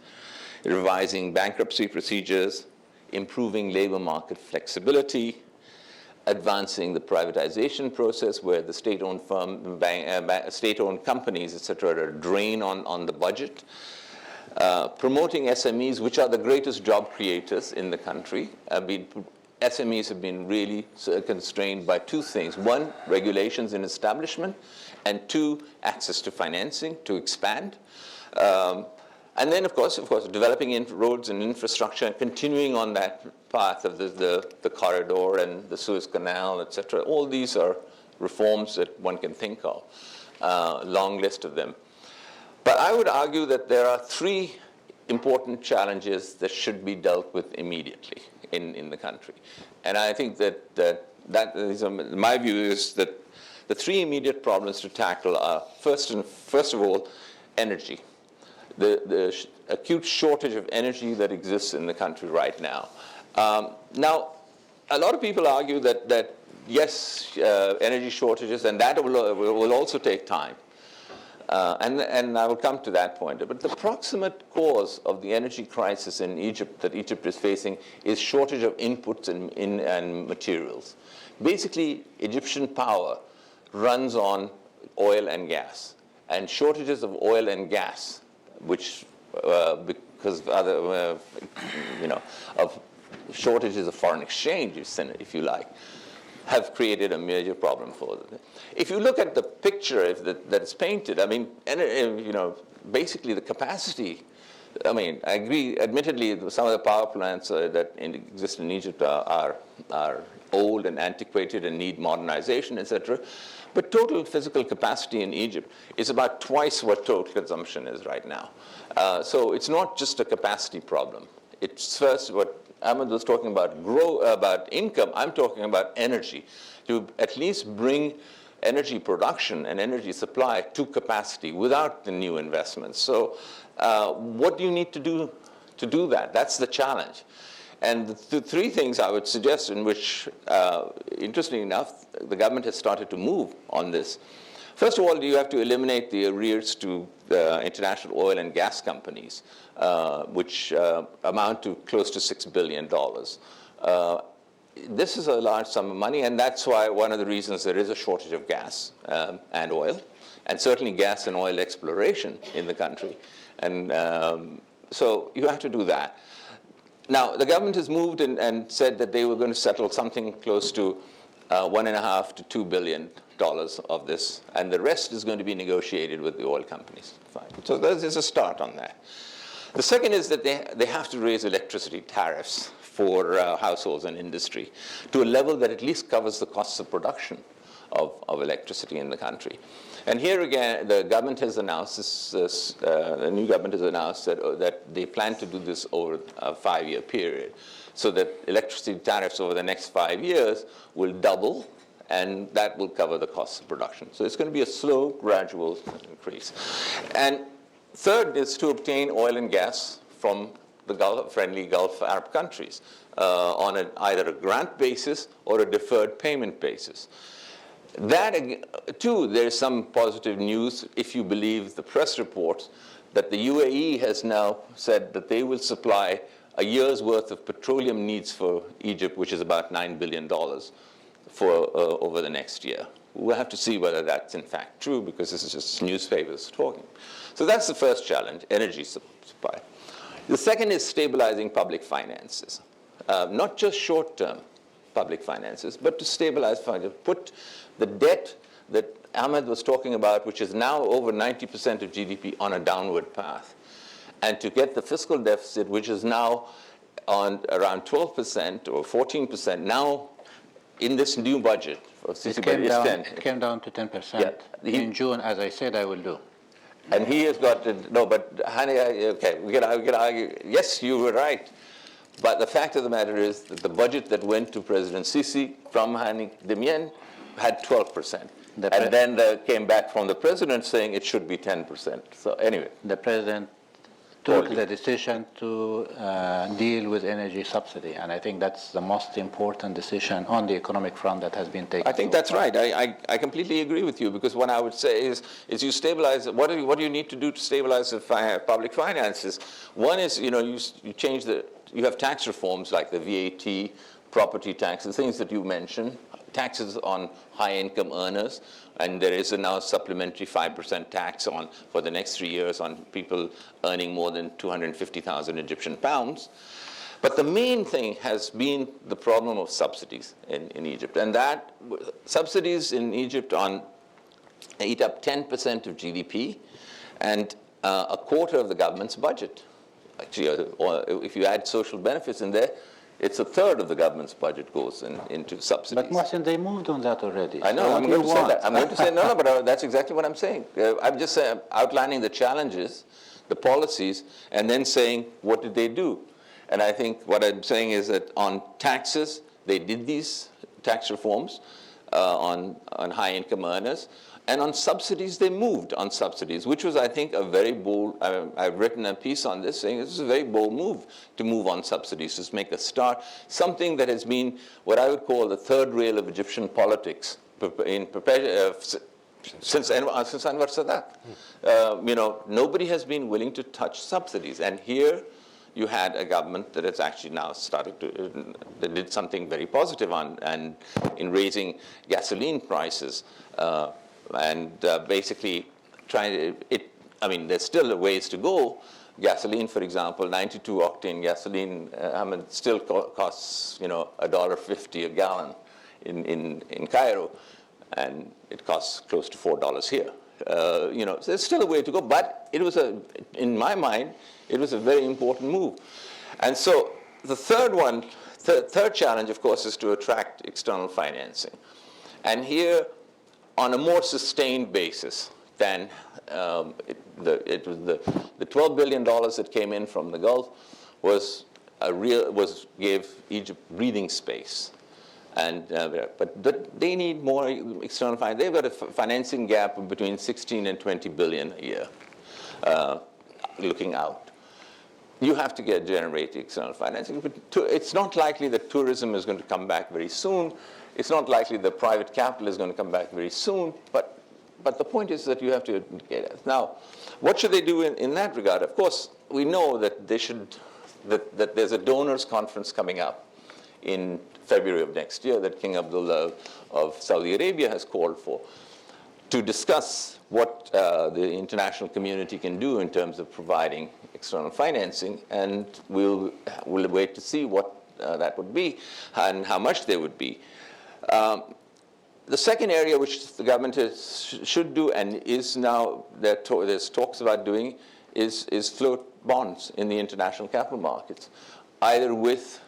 revising bankruptcy procedures, improving labor market flexibility, advancing the privatization process where the state-owned state-owned companies, etc., are a drain on the budget, promoting SMEs, which are the greatest job creators in the country, SMEs have been really constrained by two things. One, regulations in establishment, and two, access to financing to expand. And then, of course, developing roads and infrastructure and continuing on that path of the corridor and the Suez Canal, et cetera. All these are reforms that one can think of, long list of them. But I would argue that there are three important challenges that should be dealt with immediately in the country. And I think that is, my view is that the three immediate problems to tackle are, first of all, energy. The acute shortage of energy that exists in the country right now. Now, a lot of people argue that yes, energy shortages, and that will also take time. And I will come to that point. But the proximate cause of the energy crisis in Egypt that Egypt is facing is shortage of inputs and materials. Basically, Egyptian power runs on oil and gas, and shortages of oil and gas, which because of other, of shortages of foreign exchange, if you like, have created a major problem for them. If you look at the picture that is painted, I mean, basically the capacity. I mean, I agree. Admittedly, some of the power plants that exist in Egypt are old and antiquated and need modernization, etc. But total physical capacity in Egypt is about twice what total consumption is right now. So it's not just a capacity problem. It's first what Ahmed was talking about income. I'm talking about energy, to at least bring energy production and energy supply to capacity without the new investments. So what do you need to do that? That's the challenge. And the three things I would suggest in which, interestingly enough, the government has started to move on this. First of all, you have to eliminate the arrears to international oil and gas companies, which amount to close to $6 billion. This is a large sum of money, and that's why one of the reasons there is a shortage of gas and oil, and certainly gas and oil exploration in the country. And so you have to do that. Now, the government has moved and said that they were going to settle something close to $1.5 to $2 billion of this, and the rest is going to be negotiated with the oil companies. Fine. So there's a start on that. The second is that they have to raise electricity tariffs for households and industry to a level that at least covers the costs of production of electricity in the country. And here again, the government has announced the new government has announced that they plan to do this over a 5-year period, so that electricity tariffs over the next 5 years will double, and that will cover the costs of production. So it's going to be a slow, gradual increase. And third is to obtain oil and gas from the friendly Gulf Arab countries on either a grant basis or a deferred payment basis. That, too, there's some positive news if you believe the press reports that the UAE has now said that they will supply a year's worth of petroleum needs for Egypt, which is about $9 billion for over the next year. We'll have to see whether that's in fact true, because this is just newspapers talking. So that's the first challenge, energy supply. The second is stabilizing public finances, not just short-term public finances, but to stabilize finances, put the debt that Ahmed was talking about, which is now over 90% of GDP, on a downward path, and to get the fiscal deficit, which is now on around 12% or 14%, now in this new budget of
It came down to 10%.
Yeah,
In June, as I said, I will do.
And he has got to, no, but Hani, okay, we can argue, yes, you were right. But the fact of the matter is that the budget that went to President Sisi from Hani Demien had 12%. And then there came back from the president saying it should be 10%. So anyway.
The president took the decision to deal with energy subsidy, and I think that's the most important decision on the economic front that has been taken.
I think that's right. I completely agree with you, because what I would say is you stabilize, what do you need to do to stabilize the public finances? One is, you change you have tax reforms like the VAT, property taxes, things that you mentioned, taxes on high-income earners, and there is a now supplementary 5% tax for the next 3 years on people earning more than 250,000 Egyptian pounds. But the main thing has been the problem of subsidies in Egypt. And that subsidies in Egypt eat up 10% of GDP and a quarter of the government's budget. Actually, or if you add social benefits in there, it's a third of the government's budget goes into subsidies.
But Mohsin, they moved on that already.
I know,
So
I'm
what
going
do
to
you
say that.
want?
I'm going to say, no, but that's exactly what I'm saying. I'm just outlining the challenges, the policies, and then saying, what did they do? And I think what I'm saying is that on taxes, they did these tax reforms on high-income earners. And on subsidies, they moved on subsidies, which was, I think, a very bold, I've written a piece on this saying this is a very bold move to move on subsidies, to make a start, something that has been what I would call the third rail of Egyptian politics since Anwar Sadat. Nobody has been willing to touch subsidies. And here you had a government that has actually now started to, that did something very positive in raising gasoline prices. Basically trying to, there's still a ways to go. Gasoline, for example, 92-octane gasoline, still costs, $1.50 a gallon in Cairo, and it costs close to $4 here. So there's still a way to go, but it was in my mind, it was a very important move. And so the third challenge, of course, is to attract external financing. And here, on a more sustained basis than it was the $12 billion that came in from the Gulf gave Egypt breathing space, but they need more external finance. They've got a financing gap of between 16 and 20 billion a year, looking out. You have to generate external financing. It's not likely that tourism is going to come back very soon. It's not likely that private capital is going to come back very soon. But the point is that you have to get it. Now, what should they do in that regard? Of course, we know that that there's a donors conference coming up in February of next year that King Abdullah of Saudi Arabia has called for, to discuss what the international community can do in terms of providing external financing, and we'll wait to see what that would be and how much they would be. The second area which the government should do and is now there's talks about doing is float bonds in the international capital markets, either with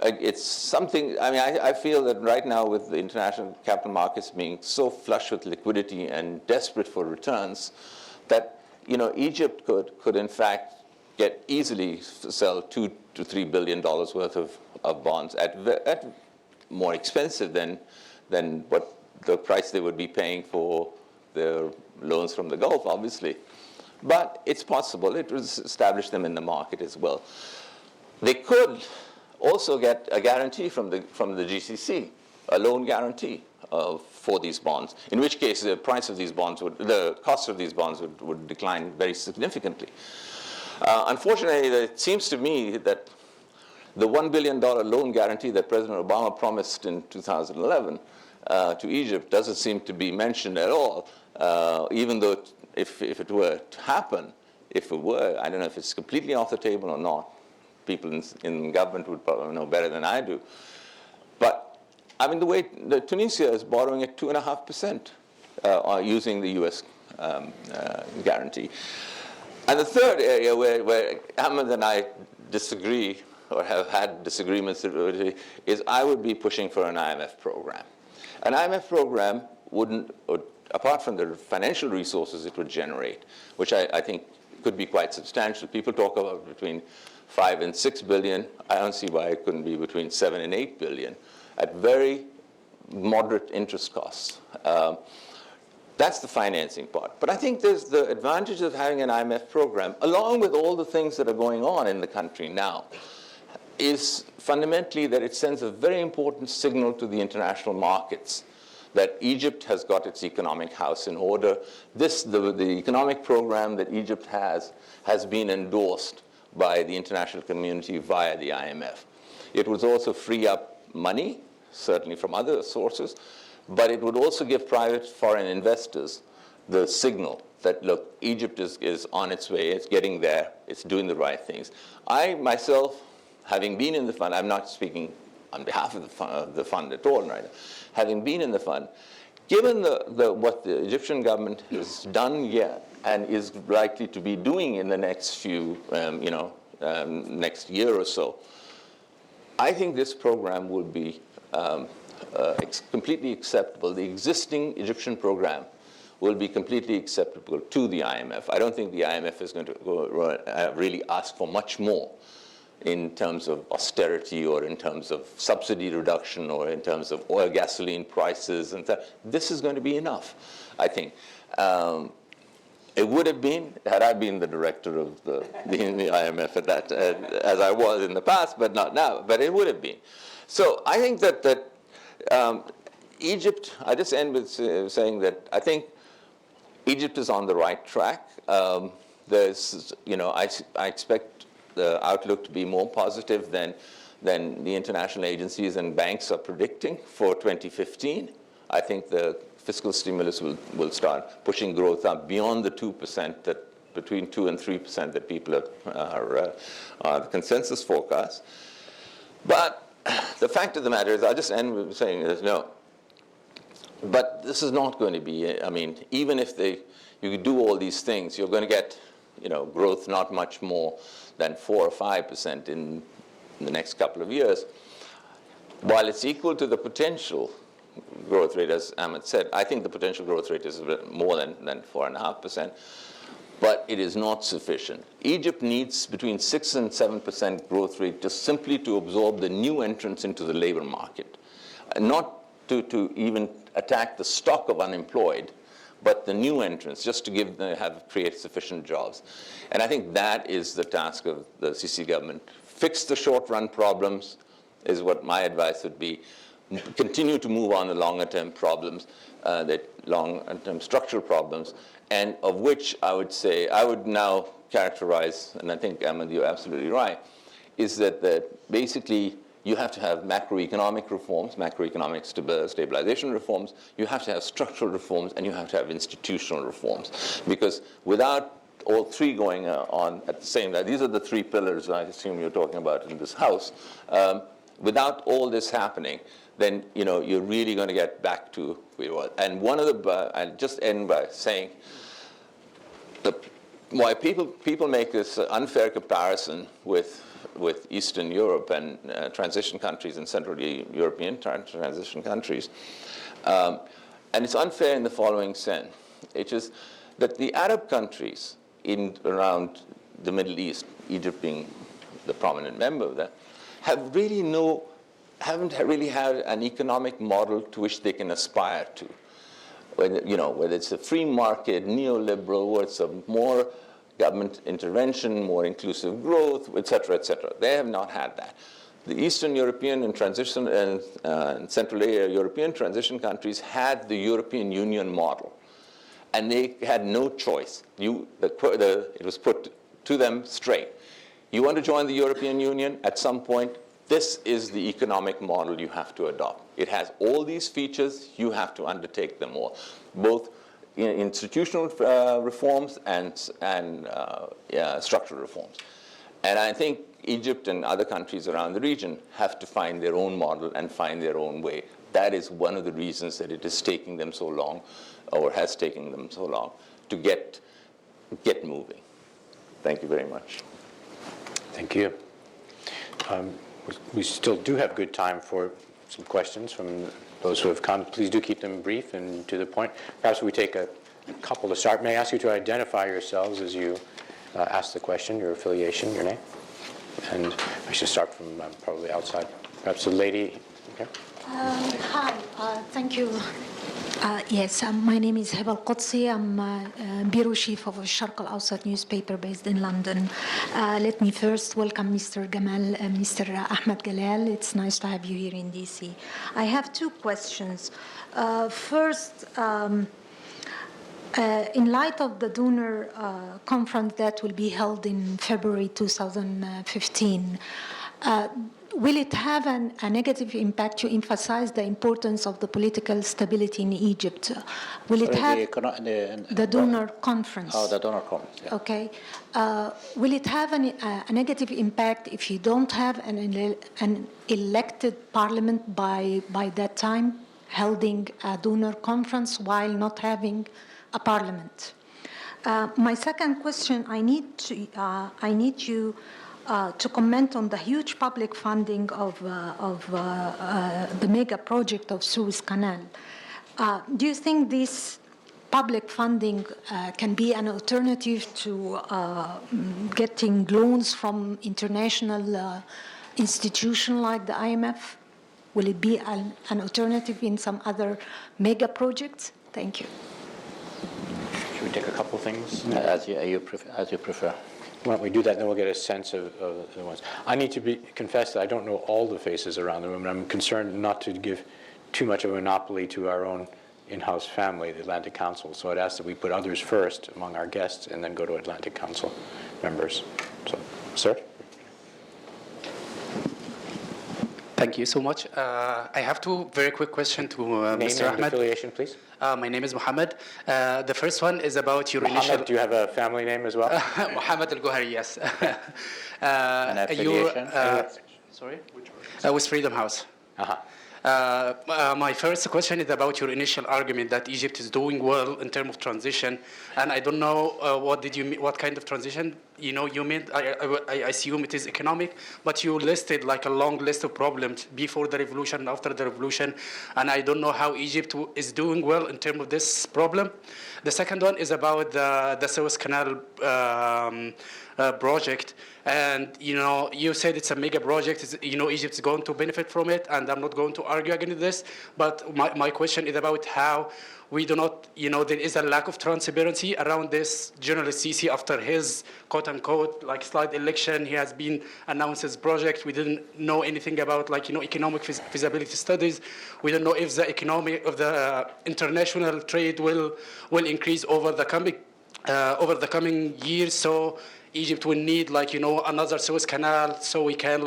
it's something, I feel that right now with the international capital markets being so flush with liquidity and desperate for returns, that Egypt could in fact get easily sell $2 to $3 billion worth of bonds at more expensive than what the price they would be paying for their loans from the Gulf, obviously. But it's possible. It would establish them in the market as well. They could also get a guarantee from the GCC, a loan guarantee for these bonds, in which case the price of these bonds the cost of these bonds would decline very significantly. Unfortunately, it seems to me that the $1 billion loan guarantee that President Obama promised in 2011 to Egypt doesn't seem to be mentioned at all, even though if it were to happen, I don't know if it's completely off the table or not. People in government would probably know better than I do. But, the way Tunisia is borrowing at 2.5% using the U.S. Guarantee. And the third area where Ahmed and I disagree, or have had disagreements, is I would be pushing for an IMF program. An IMF program wouldn't, apart from the financial resources it would generate, which I think could be quite substantial. People talk about between 5 and 6 billion. I don't see why it couldn't be between 7 and 8 billion at very moderate interest costs. That's the financing part. But I think there's the advantage of having an IMF program, along with all the things that are going on in the country now, is fundamentally that it sends a very important signal to the international markets that Egypt has got its economic house in order. The economic program that Egypt has been endorsed by the international community via the IMF. It would also free up money, certainly from other sources, but it would also give private foreign investors the signal that, look, Egypt is on its way, it's getting there, it's doing the right things. I myself having been in the fund, I'm not speaking on behalf of the fund at all, right? Having been in the fund, given what the Egyptian government has done yet and is likely to be doing in the next few, next year or so, I think this program will be completely acceptable. The existing Egyptian program will be completely acceptable to the IMF. I don't think the IMF is going to really ask for much more in terms of austerity or in terms of subsidy reduction or in terms of oil, gasoline prices. And this is going to be enough, I think. It would have been, had I been the director of the IMF at that, as I was in the past, but not now, but it would have been. So I think that Egypt, I just end with saying that I think Egypt is on the right track. There's, I expect the outlook to be more positive than the international agencies and banks are predicting for 2015. I think the fiscal stimulus will start pushing growth up beyond the 2%, that between 2 and 3% that people are the consensus forecast. But the fact of the matter is, I'll just end with saying this, no. But this is not going to be, I mean, even if you do all these things, you're going to get, growth not much more than 4 or 5% in the next couple of years. While it's equal to the potential growth rate, as Ahmed said, I think the potential growth rate is a bit more than 4.5%, but it is not sufficient. Egypt needs between 6 and 7% growth rate just simply to absorb the new entrants into the labor market, and not to even attack the stock of unemployed, but the new entrants, just to create sufficient jobs. And I think that is the task of the Sisi government. Fix the short-run problems is what my advice would be. Continue to move on the longer-term problems, long-term structural problems, and of which I would say, I would now characterize, and I think, Ahmed, you're absolutely right, is that basically you have to have macroeconomic reforms, macroeconomic stabilization reforms, you have to have structural reforms, and you have to have institutional reforms. Because without all three going on at the same time, these are the three pillars I assume you're talking about in this house. Without all this happening, then you're really going to get back to where you were. And one of I'll just end by saying, why people make this unfair comparison with Eastern Europe and transition countries and Central European transition countries, and it's unfair in the following sense. It is that the Arab countries around the Middle East, Egypt being the prominent member of that, haven't really had an economic model to which they can aspire to. Whether it's a free market, neoliberal, or it's a more government intervention, more inclusive growth, et cetera, et cetera. They have not had that. The Eastern European and transition and Central European transition countries had the European Union model, and they had no choice. It was put to them straight. You want to join the European Union at some point? This is the economic model you have to adopt. It has all these features. You have to undertake them all, both institutional reforms and structural reforms. And I think Egypt and other countries around the region have to find their own model and find their own way. That is one of the reasons that it is taking them so long, or has taken them so long, to get moving. Thank you very much.
Thank you. We still do have good time for some questions from those who have come. Please do keep them brief and to the point. Perhaps we take a couple to start. May I ask you to identify yourselves as you ask the question, your affiliation, your name? And I should start from probably outside. Perhaps the lady. Okay.
Hi, thank you. Yes, my name is Heba Al-Qudsi. I'm Bureau Chief of Sharq Al-Awsat newspaper based in London. Let me first welcome Mr. Gamal, Mr. Ahmed Galal. It's nice to have you here in DC. I have two questions. First, in light of the donor conference that will be held in February 2015, will it have a negative impact to emphasize the importance of the political stability in Egypt? Will it have the donor conference?
Oh, the donor conference. Yeah.
Okay. Will it have a negative impact if you don't have an elected parliament by that time, holding a donor conference while not having a parliament? My second question, I need you to comment on the huge public funding of the mega project of Suez Canal. Do you think this public funding can be an alternative to getting loans from international institutions like the IMF? Will it be an alternative in some other mega projects? Thank you.
Should we take a couple things?
As you prefer.
Why don't we do that, then we'll get a sense of the ones. I need to confess that I don't know all the faces around the room, and I'm concerned not to give too much of a monopoly to our own in-house family, the Atlantic Council. So I'd ask that we put others first among our guests and then go to Atlantic Council members. So, sir?
Thank you so much. I have two very quick questions to
Name
Mr.
and
Ahmed.
affiliation, please.
My name is Mohammed. The first one is about your initial...
Mohammed, do you have a family name as well?
Mohammed Al-Gohari, yes.
An affiliation?
Sorry? With Freedom House.
Uh-huh.
My first question is about your initial argument that Egypt is doing well in terms of transition, and I don't know what kind of transition you meant. I assume it is economic, but you listed like a long list of problems before the revolution and after the revolution, and I don't know how Egypt is doing well in terms of this problem. The second one is about the Suez Canal project, and you said it's a mega project. Egypt is going to benefit from it, and I'm not going to argue against this. But my question is about how we do not, there is a lack of transparency around this. General Sisi, after his quote unquote slide election, he has been announced his project. We didn't know anything about economic feasibility studies. We don't know if the economic of the international trade will increase over the coming years. So Egypt will need another Suez Canal so we can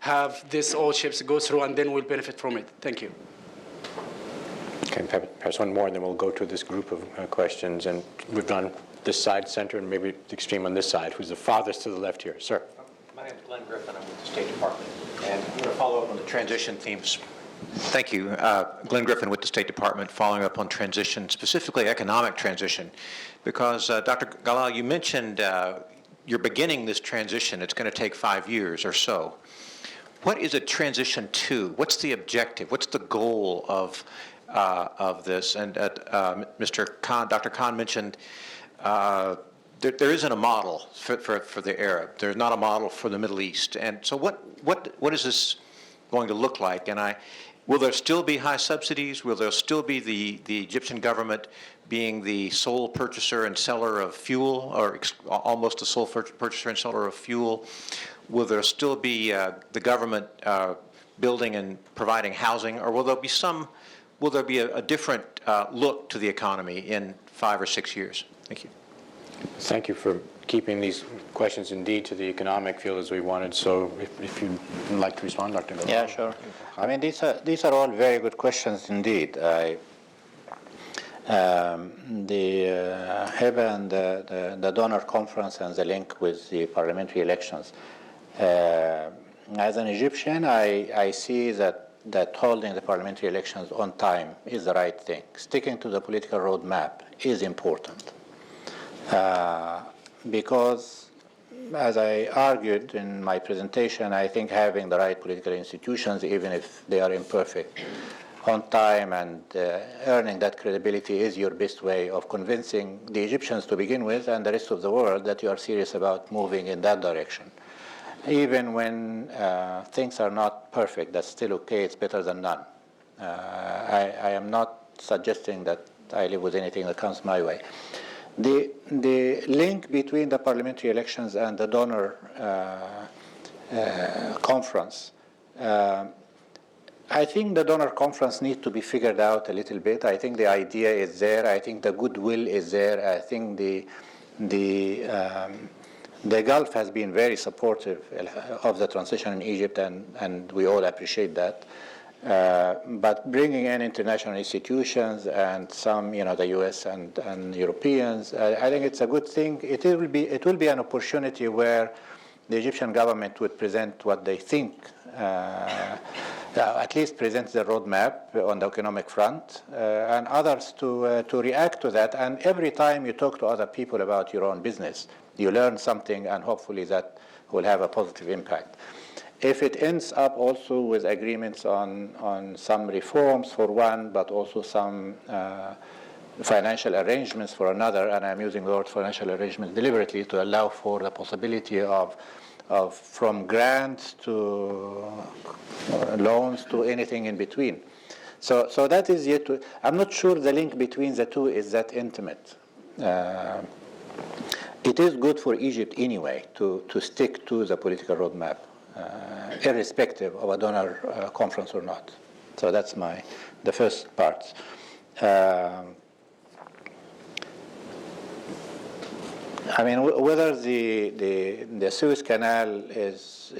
have this all ships go through, and then we'll benefit from it. Thank you.
Okay, perhaps one more, and then we'll go to this group of questions. And we've done this side, center, and maybe the extreme on this side. Who's the farthest to the left here? Sir.
My name is Glenn Griffin. I'm with the State Department. And I'm going to follow up on the transition themes. Thank you. Glenn Griffin with the State Department, following up on transition, specifically economic transition. Because, Dr. Galal, you mentioned you're beginning this transition. It's going to take 5 years or so. What is a transition to? What's the objective? What's the goal of this? And Mr. Khan, Dr. Khan mentioned there isn't a model for the Arab. There's not a model for the Middle East. And so what is this going to look like? And will there still be high subsidies? Will there still be the Egyptian government being the sole purchaser and seller of fuel, or almost the sole purchaser and seller of fuel? Will there still be the government building and providing housing, or will there be a different look to the economy in 5 or 6 years? Thank you.
Thank you for keeping these questions indeed to the economic field as we wanted. So if you'd like to respond, Dr. Galal.
Yeah, sure. I mean, these are all very good questions indeed. The HEBA and the donor conference and the link with the parliamentary elections. As an Egyptian, I see that holding the parliamentary elections on time is the right thing. Sticking to the political roadmap is important. Because, as I argued in my presentation, I think having the right political institutions, even if they are imperfect, on time and earning that credibility is your best way of convincing the Egyptians to begin with and the rest of the world that you are serious about moving in that direction. Even when things are not perfect, that's still okay, it's better than none. I am not suggesting that I live with anything that comes my way. The link between the parliamentary elections and the donor conference, I think the donor conference needs to be figured out a little bit. I think the idea is there. I think the goodwill is there. I think the The Gulf has been very supportive of the transition in Egypt, and we all appreciate that. But bringing in international institutions and some, the U.S. and Europeans, I think it's a good thing. It will be an opportunity where the Egyptian government would present what they think, at least present the roadmap on the economic front, and others to react to that. And every time you talk to other people about your own business, you learn something, and hopefully that will have a positive impact. If it ends up also with agreements on some reforms for one, but also some financial arrangements for another, and I'm using the word financial arrangements deliberately to allow for the possibility of from grants to loans to anything in between. So that is yet to, I'm not sure the link between the two is that intimate. It is good for Egypt anyway to stick to the political roadmap, irrespective of a donor conference or not. So that's the first part. I mean, whether the Suez Canal is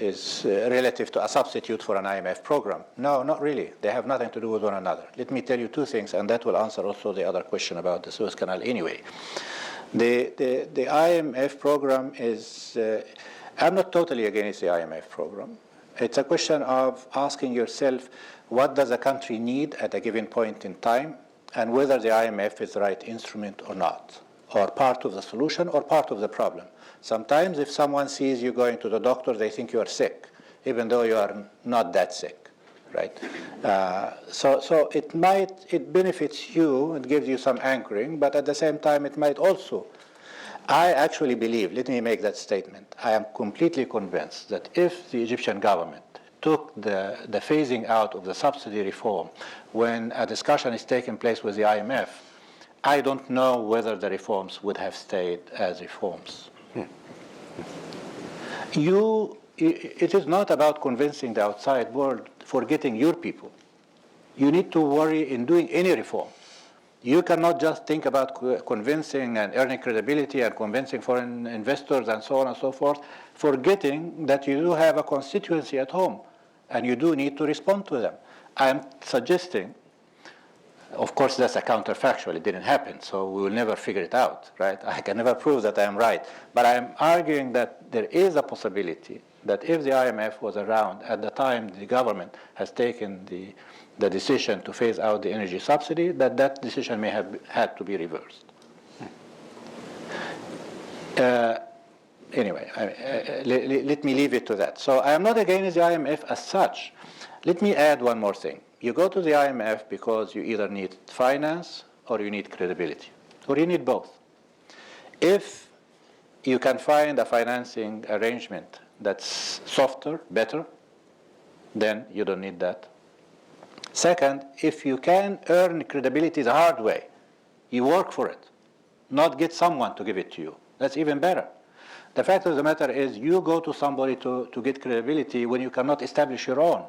relative to a substitute for an IMF program. No, not really. They have nothing to do with one another. Let me tell you two things, and that will answer also the other question about the Suez Canal anyway. The IMF program is, I'm not totally against the IMF program. It's a question of asking yourself, what does a country need at a given point in time, and whether the IMF is the right instrument or not, or part of the solution or part of the problem. Sometimes if someone sees you going to the doctor, they think you are sick, even though you are not that sick, right? So it benefits you, it gives you some anchoring, but at the same time it might also, I actually believe, let me make that statement, I am completely convinced that if the Egyptian government took the phasing out of the subsidy reform when a discussion is taking place with the IMF, I don't know whether the reforms would have stayed as reforms. It is not about convincing the outside world, forgetting your people. You need to worry in doing any reform. You cannot just think about convincing and earning credibility and convincing foreign investors and so on and so forth, forgetting that you do have a constituency at home and you do need to respond to them. I am suggesting, of course, that's a counterfactual. It didn't happen, so we will never figure it out, right? I can never prove that I am right. But I am arguing that there is a possibility that if the IMF was around at the time the government has taken the decision to phase out the energy subsidy, that decision may have had to be reversed. Anyway, let me leave it to that. So I am not against the IMF as such. Let me add one more thing. You go to the IMF because you either need finance or you need credibility, or you need both. If you can find a financing arrangement that's softer, better, then you don't need that. Second, if you can earn credibility the hard way, you work for it, not get someone to give it to you. That's even better. The fact of the matter is you go to somebody to get credibility when you cannot establish your own.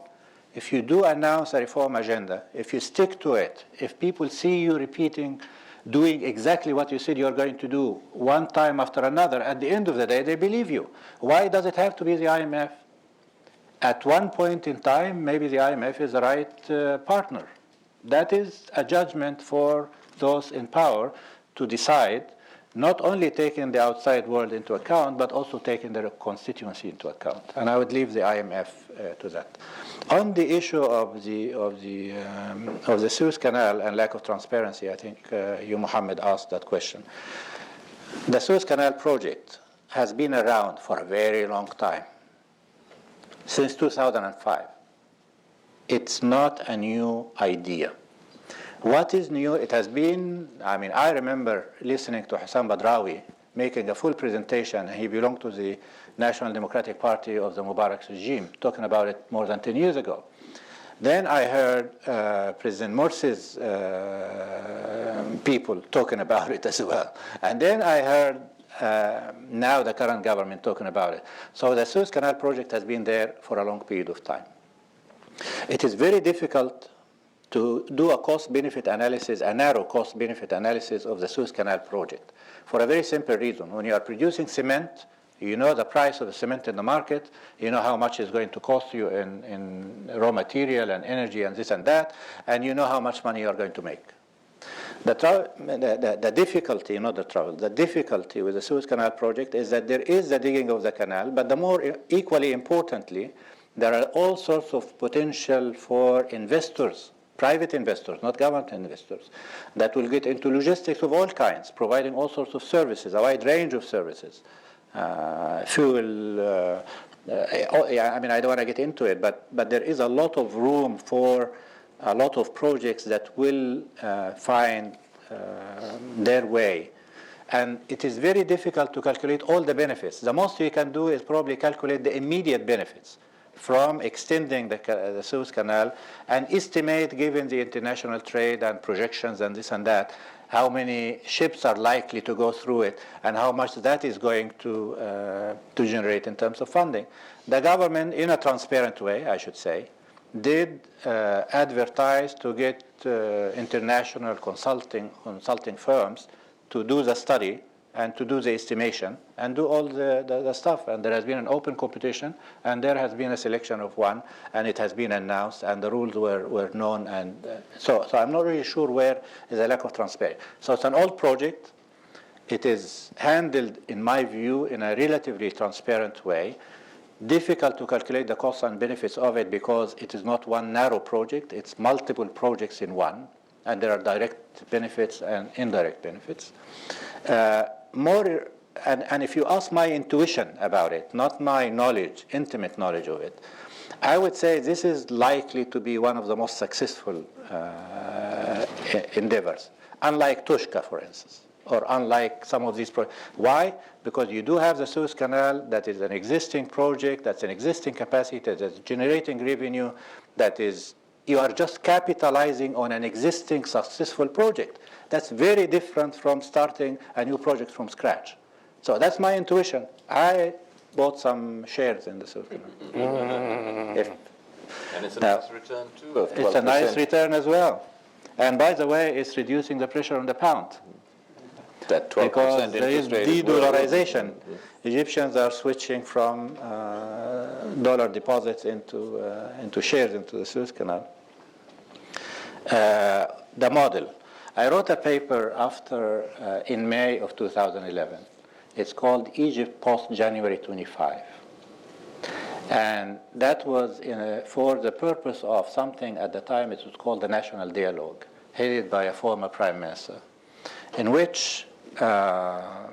If you do announce a reform agenda, if you stick to it, if people see you repeating, doing exactly what you said you're going to do one time after another, at the end of the day, they believe you. Why does it have to be the IMF? At one point in time, maybe the IMF is the right partner. That is a judgment for those in power to decide, not only taking the outside world into account, but also taking their constituency into account. And I would leave the IMF to that. On the issue of the Suez Canal and lack of transparency, I think you, Mohammed, asked that question. The Suez Canal project has been around for a very long time, since 2005. It's not a new idea. What is new? It has been, I remember listening to Hassan Badrawi making a full presentation. He belonged to the National Democratic Party of the Mubarak regime, talking about it more than 10 years ago. Then I heard President Morsi's people talking about it as well. And then I heard now the current government talking about it. So the Suez Canal project has been there for a long period of time. It is very difficult to do a cost-benefit analysis, a narrow cost-benefit analysis of the Suez Canal project, for a very simple reason. When you are producing cement, You know the price of the cement in the market. You know how much it's going to cost you in raw material and energy and this and that, and you know how much money you are going to make. The difficulty, not the trouble, the difficulty with the Suez Canal project is that there is the digging of the canal, but the more equally importantly, there are all sorts of potential for investors, private investors, not government investors, that will get into logistics of all kinds, providing all sorts of services, a wide range of services, fuel. I mean, I don't want to get into it, but there is a lot of room for a lot of projects that will find their way. And it is very difficult to calculate all the benefits. The most you can do is probably calculate the immediate benefits from extending the Suez Canal and estimate, given the international trade and projections and this and that, how many ships are likely to go through it and how much that is going to generate in terms of funding. The government, in a transparent way, I should say, did advertise to get international consulting firms to do the study and to do the estimation and do all the stuff. And there has been an open competition, and there has been a selection of one, and it has been announced, and the rules were known. And so I'm not really sure where is the lack of transparency. So it's an old project. It is handled, in my view, in a relatively transparent way. Difficult to calculate the costs and benefits of it because it is not one narrow project. It's multiple projects in one, and there are direct benefits and indirect benefits. And if you ask my intuition about it, not my knowledge, intimate knowledge of it, I would say this is likely to be one of the most successful endeavors, unlike Tushka, for instance, or unlike some of these projects. Why? Because you do have the Suez Canal, that is an existing project, that's an existing capacity, that's generating revenue, that is, you are just capitalizing on an existing successful project. That's very different from starting a new project from scratch. So that's my intuition. I bought some shares in the Suez Canal.
And it's a nice return too.
It's a nice return as well. And by the way, it's reducing the pressure on the pound.
That 12%
Because there is
interest rate.
de-dollarization. Egyptians are switching from dollar deposits into shares into the Suez Canal. The model. I wrote a paper in May of 2011. It's called Egypt post-January 25. And that was for the purpose of something at the time it was called the National Dialogue, headed by a former prime minister, in which I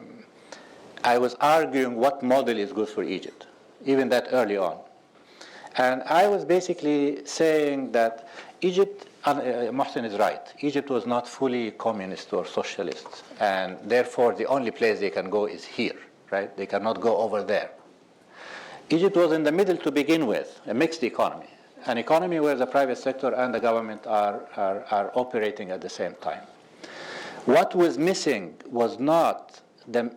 was arguing what model is good for Egypt, even that early on. And I was basically saying that Egypt, Mohsen is right, Egypt was not fully communist or socialist, and therefore the only place they can go is here, right? They cannot go over there. Egypt was in the middle to begin with, a mixed economy, an economy where the private sector and the government are operating at the same time. What was missing was not the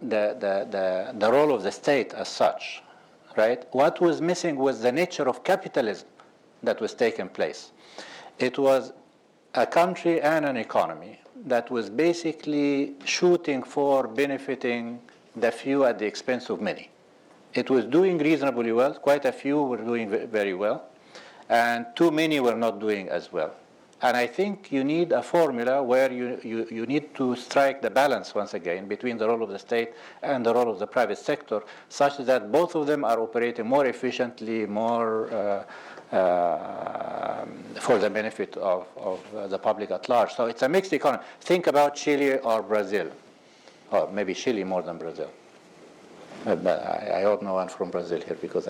role of the state as such, right? What was missing was the nature of capitalism that was taking place. It was a country and an economy that was basically shooting for benefiting the few at the expense of many. It was doing reasonably well. Quite a few were doing very well, and too many were not doing as well. And I think you need a formula where you need to strike the balance once again between the role of the state and the role of the private sector, such that both of them are operating more efficiently, more for the benefit of the public at large. So it's a mixed economy. Think about Chile or Brazil, or maybe Chile more than Brazil. But I hope no one from Brazil here, because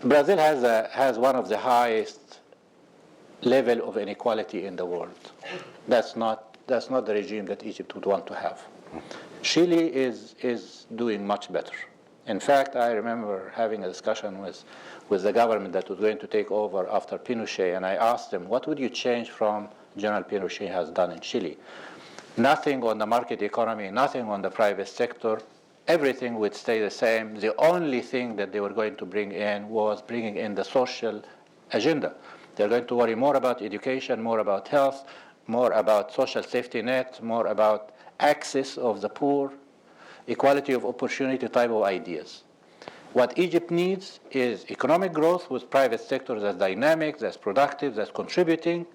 Brazil has one of the highest level of inequality in the world. That's not the regime that Egypt would want to have. Chile is doing much better. In fact, I remember having a discussion with the government that was going to take over after Pinochet, and I asked them, what would you change from General Pinochet has done in Chile? Nothing on the market economy, nothing on the private sector. Everything would stay the same. The only thing that they were going to bring in was bringing in the social agenda. They're going to worry more about education, more about health, more about social safety net, more about access of the poor, equality of opportunity type of ideas. What Egypt needs is economic growth with private sector that's dynamic, that's productive, that's contributing,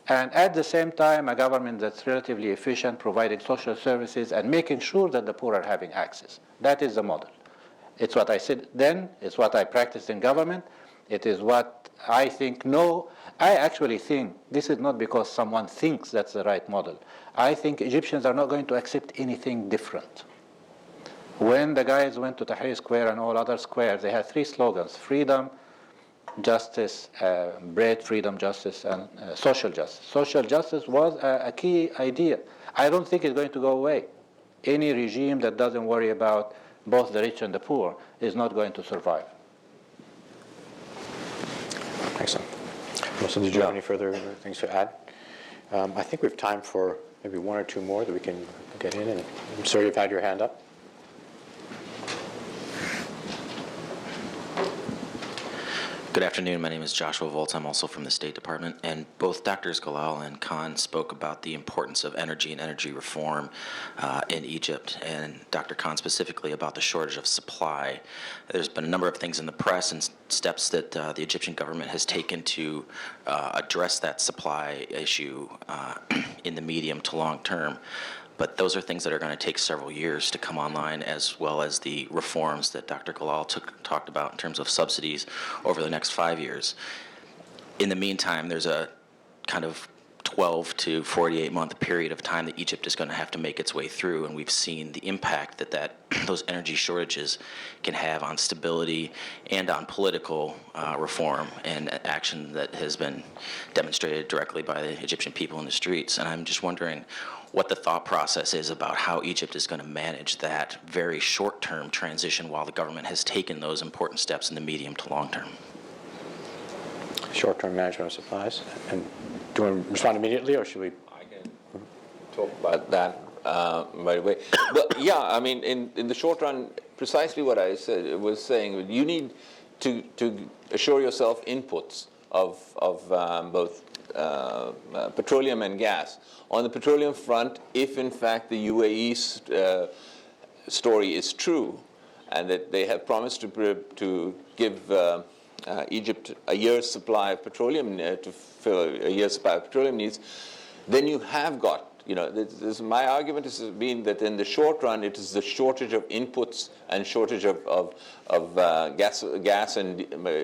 and at the same time a government that's relatively efficient, providing social services and making sure that the poor are having access. That is the model. It's what I said then, it's what I practiced in government, it is what I think, I actually think this is not because someone thinks that's the right model. I think Egyptians are not going to accept anything different. When the guys went to Tahrir Square and all other squares, they had three slogans: freedom, justice, bread, freedom, justice, and social justice. Social justice was a key idea. I don't think it's going to go away. Any regime that doesn't worry about both the rich and the poor is not going to survive.
Excellent. Wilson, did you have any further things to add? I think we have time for maybe one or two more that we can get in. And I'm sorry you've had your hand up.
Good afternoon. My name is Joshua Volz. I'm also from the State Department. And both Drs. Galal and Khan spoke about the importance of energy and energy reform in Egypt, and Dr. Khan specifically about the shortage of supply. There's been a number of things in the press and steps that the Egyptian government has taken to address that supply issue in the medium to long term. But those are things that are going to take several years to come online, as well as the reforms that Dr. Galal talked about in terms of subsidies over the next 5 years. In the meantime, there's a kind of 12 to 48 month period of time that Egypt is going to have to make its way through, and we've seen the impact that those energy shortages can have on stability and on political reform and action that has been demonstrated directly by the Egyptian people in the streets. And I'm just wondering what the thought process is about how Egypt is going to manage that very short-term transition while the government has taken those important steps in the medium to long term.
Short-term management of supplies. And do you want to respond immediately, or should we?
I can talk about that right away. But yeah, I mean, in the short run, precisely what I was saying, you need to assure yourself inputs of both petroleum and gas. On the petroleum front, if in fact the UAE story is true, and that they have promised to give Egypt a year's supply of petroleum to fill a year's supply of petroleum needs, then you have got, my argument has been that in the short run, it is the shortage of inputs and shortage of gas and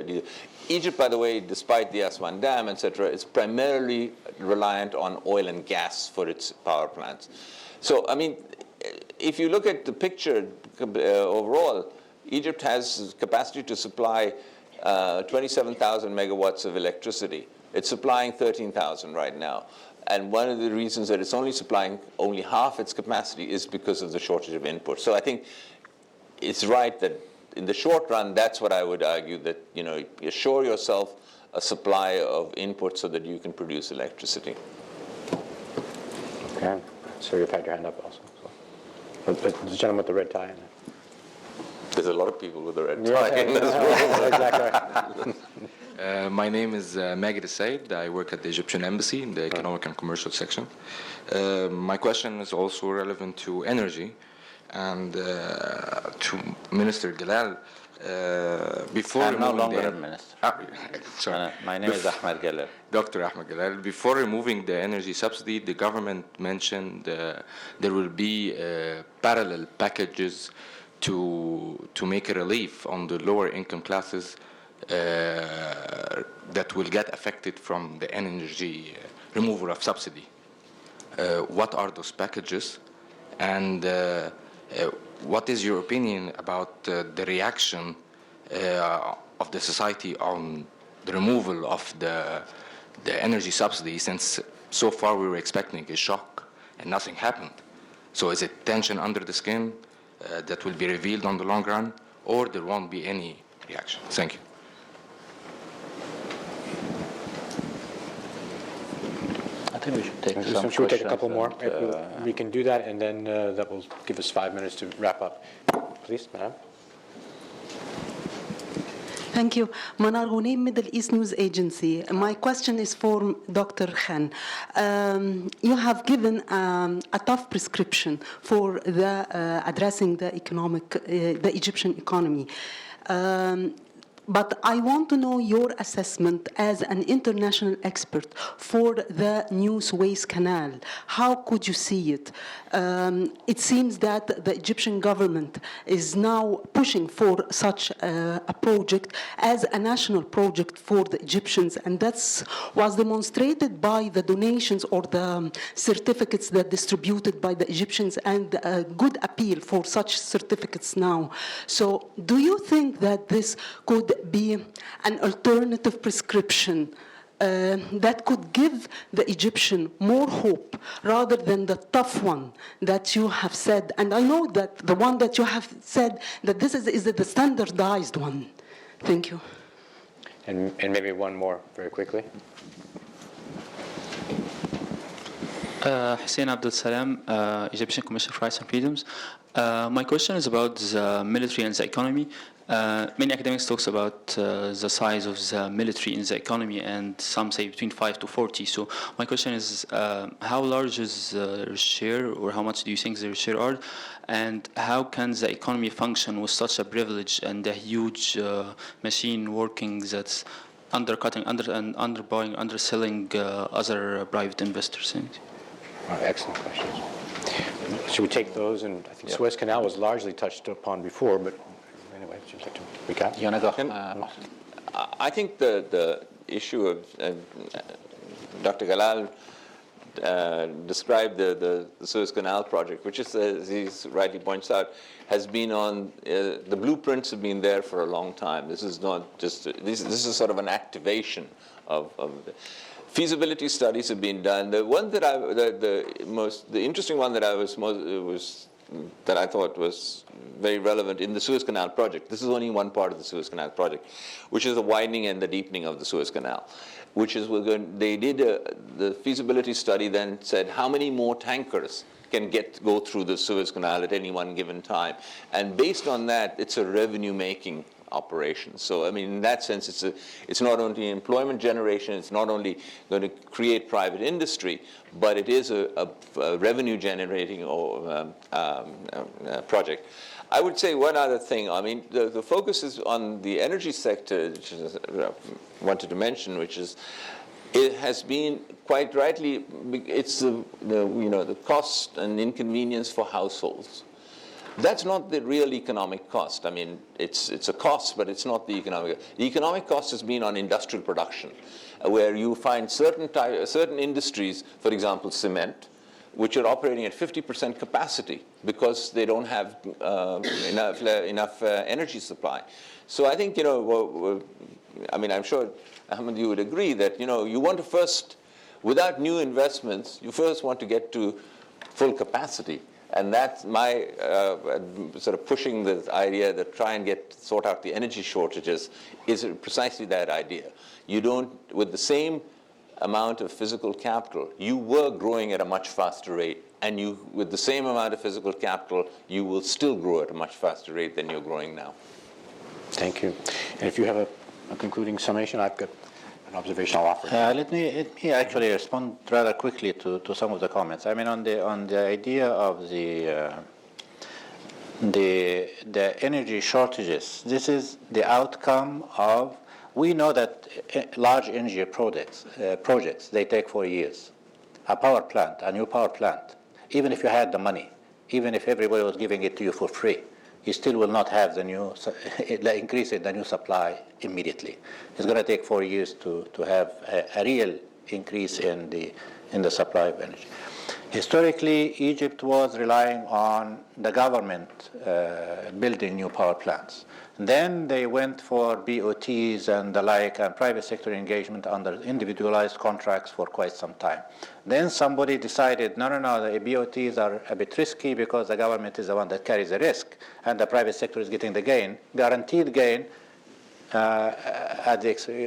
diesel. Egypt, by the way, despite the Aswan Dam, etc., is primarily reliant on oil and gas for its power plants. So, I mean, if you look at the picture overall, Egypt has capacity to supply 27,000 megawatts of electricity. It's supplying 13,000 right now. And one of the reasons that it's only supplying only half its capacity is because of the shortage of input. So I think it's right that in the short run, that's what I would argue, that you assure yourself a supply of input so that you can produce electricity.
Okay. So you've had your hand up also. But the gentleman with the red tie.
There's a lot of people with the red tie in this room.
Exactly right.
My name is Magid Said. I work at the Egyptian Embassy in the Economic and Commercial section. My question is also relevant to energy and to Minister Galal. Before
I'm no longer a minister.
Sorry.
My name is Ahmed Galal.
Dr. Ahmed Galal. Before removing the energy subsidy, the government mentioned there will be parallel packages to make a relief on the lower income classes that will get affected from the energy removal of subsidy. What are those packages, and what is your opinion about the reaction of the society on the removal of the energy subsidy, since so far we were expecting a shock and nothing happened? So is it tension under the skin that will be revealed on the long run, or there won't be any reaction? Thank you.
I think we should take some
Should we take a
questions
couple more?
and,
We can do that, and then that will give us 5 minutes to wrap up. Please, madam.
Thank you. Manar Ghunaim, Middle East News Agency. My question is for Dr. Khan. You have given a tough prescription for addressing the Egyptian economy. But I want to know your assessment as an international expert for the new Suez Canal. How could you see it? It seems that the Egyptian government is now pushing for such a project as a national project for the Egyptians, and that was demonstrated by the donations or the certificates that distributed by the Egyptians, and a good appeal for such certificates now. So do you think that this could be an alternative prescription that could give the Egyptian more hope rather than the tough one that you have said? And I know that the one that you have said, that this is the standardized one. Thank you.
And maybe one more very quickly.
Hussein Abdul Salam, Egyptian Commission for Rights and Freedoms. My question is about the military and the economy. Many academics talks about the size of the military in the economy, and some say between 5 to 40. So my question is, how large is their share, or how much do you think their share are? And how can the economy function with such a privilege and a huge machine working that's undercutting, underbuying, underselling other private investors?
Excellent questions. Should we take those? And I think Suez Canal was largely touched upon before, but anyway, would you like to recap?
You want to go?
I think the issue of Dr. Galal described the Suez Canal project, which is, as he rightly points out, has been on, the blueprints have been there for a long time. This is not just, this is sort of an activation of the feasibility studies have been done. The one that the interesting one that that I thought was very relevant in the Suez Canal project. This is only one part of the Suez Canal project, which is the widening and the deepening of the Suez Canal, which is they did the feasibility study, then said how many more tankers can go through the Suez Canal at any one given time, and based on that, it's a revenue-making operation. So, I mean, in that sense, it's not only employment generation, it's not only going to create private industry, but it is a revenue-generating project. I would say one other thing. I mean, the focus is on the energy sector, which is, I wanted to mention, which is, it has been quite rightly, it's the cost and inconvenience for households. That's not the real economic cost. I mean, it's a cost, but it's not the economic. The economic cost has been on industrial production, where you find certain industries, for example, cement, which are operating at 50% capacity because they don't have enough energy supply. So I think, I mean, I'm sure, Ahmed, you would agree that, you want to first, without new investments, you first want to get to full capacity. And that's my sort of pushing the idea that try and sort out the energy shortages is precisely that idea. You don't, with the same amount of physical capital, you were growing at a much faster rate, and with the same amount of physical capital, you will still grow at a much faster rate than you're growing now.
Thank you. And if you have a concluding summation, I've got an observation I'll offer.
Let me actually respond rather quickly to some of the comments. I mean, on the idea of the energy shortages, this is the outcome of, we know that large energy projects, they take 4 years. A power plant, a new power plant, even if you had the money, even if everybody was giving it to you for free, you still will not have the increase in the new supply immediately. It's going to take 4 years to have a real increase in the supply of energy. Historically, Egypt was relying on the government building new power plants. Then they went for BOTs and the like, and private sector engagement under individualized contracts for quite some time. Then somebody decided, no, the BOTs are a bit risky because the government is the one that carries the risk, and the private sector is getting the gain, guaranteed gain.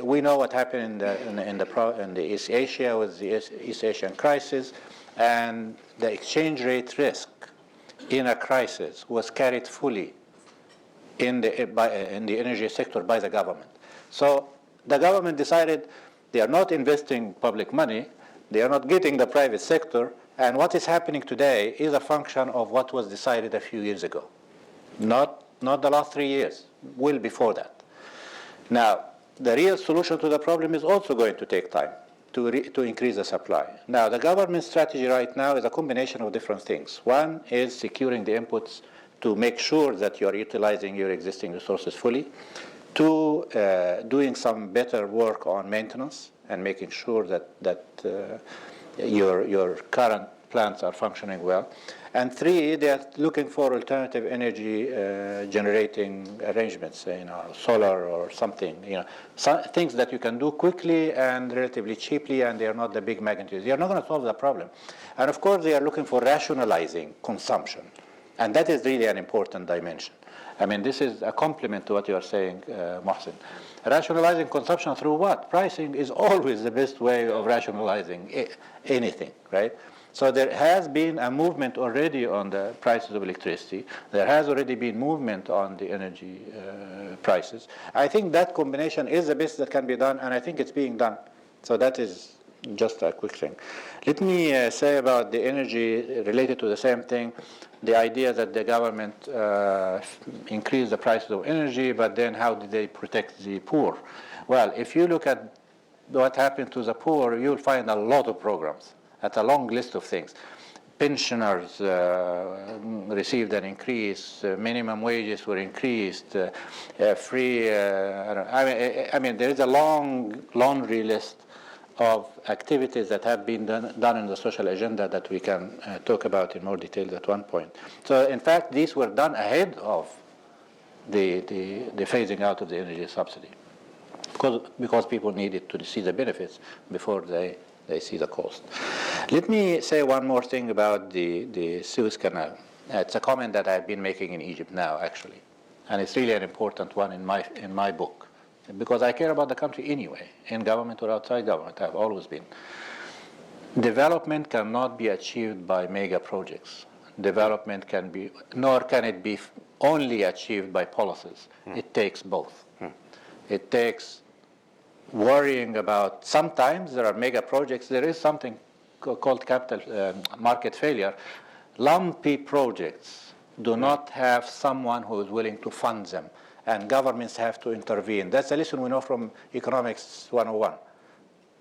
We know what happened in the East Asia with the East Asian crisis, and the exchange rate risk in a crisis was carried fully in the energy sector by the government. So the government decided they are not investing public money, they are not getting the private sector, and what is happening today is a function of what was decided a few years ago. Not the last 3 years, well before that. Now, the real solution to the problem is also going to take time to increase the supply. Now, the government strategy right now is a combination of different things. One is securing the inputs to make sure that you are utilizing your existing resources fully. Two, doing some better work on maintenance and making sure that your current plants are functioning well. And three, they are looking for alternative energy generating arrangements, solar or something, things that you can do quickly and relatively cheaply, and they are not the big magnitudes. They are not going to solve the problem. And of course, they are looking for rationalizing consumption. And that is really an important dimension. I mean, this is a complement to what you are saying, Mohsen. Rationalizing consumption through what? Pricing is always the best way of rationalizing anything, right? So there has been a movement already on the prices of electricity. There has already been movement on the energy prices. I think that combination is the best that can be done, and I think it's being done. So that is just a quick thing. Let me say about the energy related to the same thing, the idea that the government increased the prices of energy, but then how did they protect the poor? Well, if you look at what happened to the poor, you'll find a lot of programs, at a long list of things. Pensioners received an increase, minimum wages were increased, free, I mean, there is a long laundry list of activities that have been done in the social agenda that we can talk about in more detail at one point. So in fact, these were done ahead of the phasing out of the energy subsidy, because people needed to see the benefits before they see the cost. Let me say one more thing about the Suez Canal. It's a comment that I've been making in Egypt now, actually, and it's really an important one in my book, because I care about the country anyway, in government or outside government. I've always been. Development cannot be achieved by mega projects. Development nor can it be only achieved by policies. It takes both. It takes worrying about, sometimes there are mega projects, there is something called capital market failure. Lumpy projects do not have someone who is willing to fund them, and governments have to intervene. That's a lesson we know from Economics 101.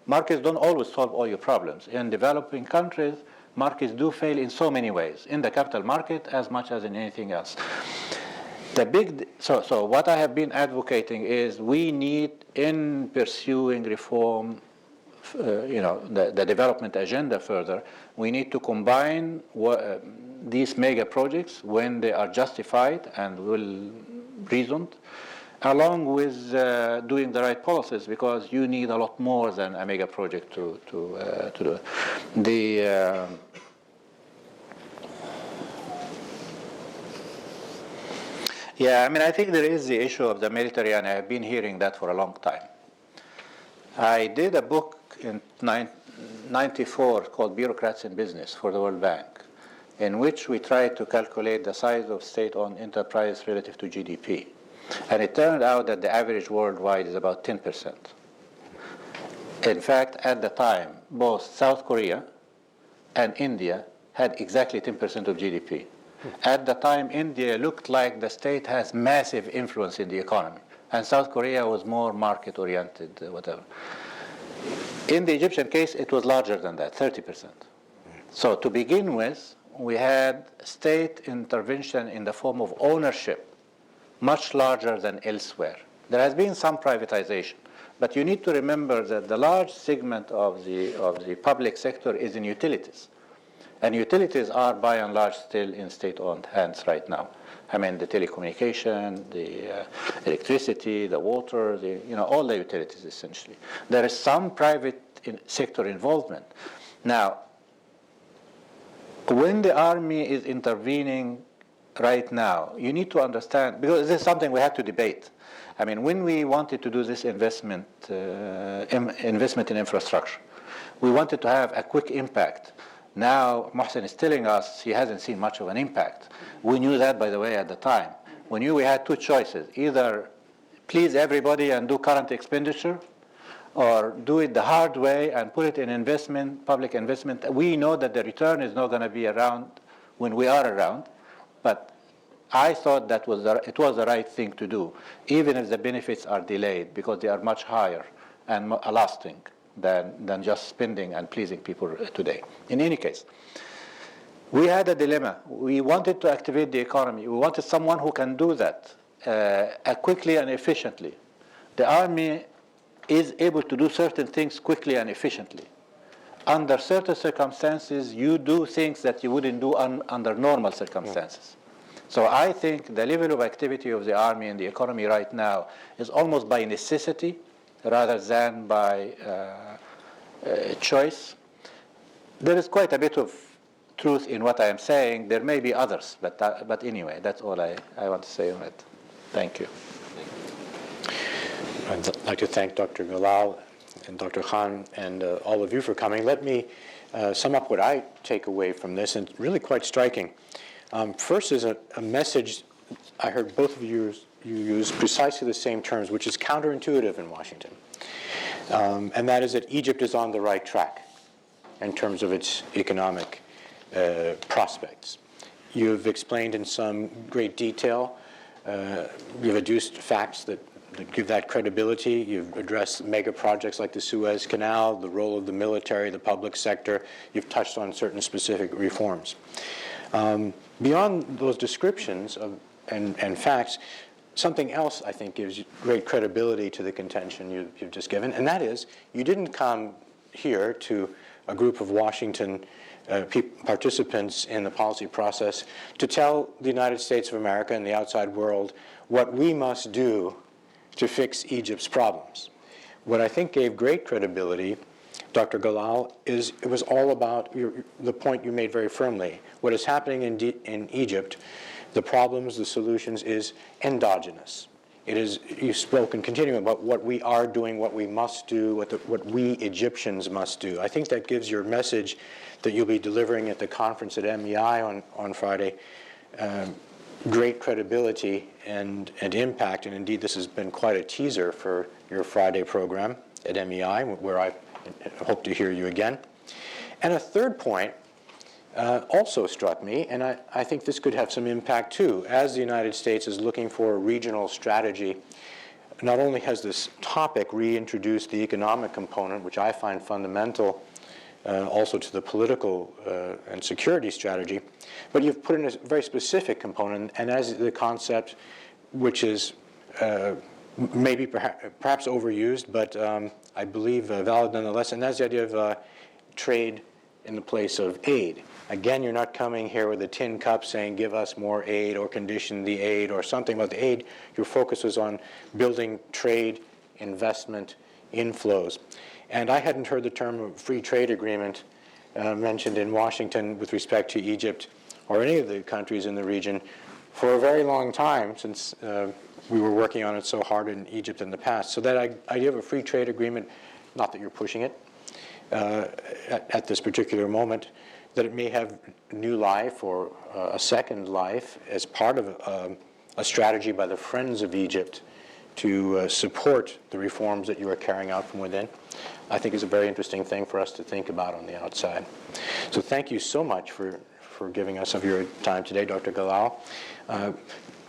Markets don't always solve all your problems. In developing countries, markets do fail in so many ways, in the capital market as much as in anything else. So what I have been advocating is we need, in pursuing reform, the development agenda further, we need to combine these mega projects when they are justified and reasoned, along with doing the right policies, because you need a lot more than a mega project to do. Yeah, I mean, I think there is the issue of the military, and I've been hearing that for a long time. I did a book in 1994 called Bureaucrats in Business for the World Bank, in which we tried to calculate the size of state-owned enterprise relative to GDP. And it turned out that the average worldwide is about 10%. In fact, at the time, both South Korea and India had exactly 10% of GDP. At the time, India looked like the state has massive influence in the economy, and South Korea was more market-oriented, whatever. In the Egyptian case, it was larger than that, 30%. So to begin with, we had state intervention in the form of ownership, much larger than elsewhere. There has been some privatization, but you need to remember that the large segment of the public sector is in utilities. And utilities are, by and large, still in state-owned hands right now. I mean, the telecommunication, the electricity, the water, all the utilities, essentially. There is some private sector involvement. Now, when the army is intervening right now, you need to understand, because this is something we have to debate. I mean, when we wanted to do this investment in infrastructure, we wanted to have a quick impact. Now, Mohsen is telling us he hasn't seen much of an impact. We knew that, by the way, at the time. we had two choices: either please everybody and do current expenditure, or do it the hard way and put it in investment, public investment. We know that the return is not going to be around when we are around, but I thought that it was the right thing to do, even if the benefits are delayed, because they are much higher and lasting than just spending and pleasing people today. In any case, we had a dilemma. We wanted to activate the economy. We wanted someone who can do that quickly and efficiently. The army is able to do certain things quickly and efficiently. Under certain circumstances, you do things that you wouldn't do under normal circumstances. So I think the level of activity of the army and the economy right now is almost by necessity rather than by choice. There is quite a bit of truth in what I am saying. There may be others, but anyway, that's all I want to say on it. Thank you.
I'd like to thank Dr. Galal and Dr. Khan and all of you for coming. Let me sum up what I take away from this, and really quite striking. First is a message I heard both of you use precisely the same terms, which is counterintuitive in Washington. And that is that Egypt is on the right track in terms of its economic prospects. You've explained in some great detail, you've adduced facts that give that credibility. You've addressed mega projects like the Suez Canal, the role of the military, the public sector. You've touched on certain specific reforms. Beyond those descriptions and facts, something else I think gives great credibility to the contention you've just given, and that is you didn't come here to a group of Washington participants in the policy process to tell the United States of America and the outside world what we must do to fix Egypt's problems. What I think gave great credibility, Dr. Galal, is it was all about the point you made very firmly. What is happening in Egypt, the problems, the solutions, is endogenous. It is, you spoke and continue about what we are doing, what we must do, what we Egyptians must do. I think that gives your message that you'll be delivering at the conference at MEI on Friday great credibility and impact, and indeed this has been quite a teaser for your Friday program at MEI, where I hope to hear you again. And a third point also struck me, and I think this could have some impact too. As the United States is looking for a regional strategy, not only has this topic reintroduced the economic component, which I find fundamental also to the political and security strategy, but you've put in a very specific component, and as the concept, which is maybe perhaps overused, but I believe valid nonetheless, and that's the idea of trade in the place of aid. Again, you're not coming here with a tin cup saying give us more aid or condition the aid or something about the aid. Your focus is on building trade, investment, inflows. And I hadn't heard the term free trade agreement mentioned in Washington with respect to Egypt or any of the countries in the region for a very long time, since we were working on it so hard in Egypt in the past. So that idea of a free trade agreement, not that you're pushing it at this particular moment, that it may have new life or a second life as part of a strategy by the Friends of Egypt to support the reforms that you are carrying out from within, I think is a very interesting thing for us to think about on the outside. So thank you so much for giving us of your time today, Dr. Galal.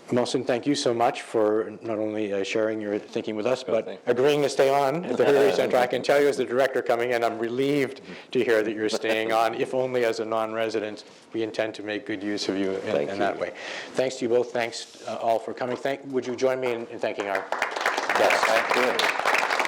Mohsen, thank you so much for not only sharing your thinking with us, but agreeing to stay on at the Hariri Center. I can tell you as the director coming in, I'm relieved to hear that you're staying on, if only as a non-resident. We intend to make good use of you in that way. Thanks to you both. Thanks all for coming. Would you join me in thanking our guests?
Thank you.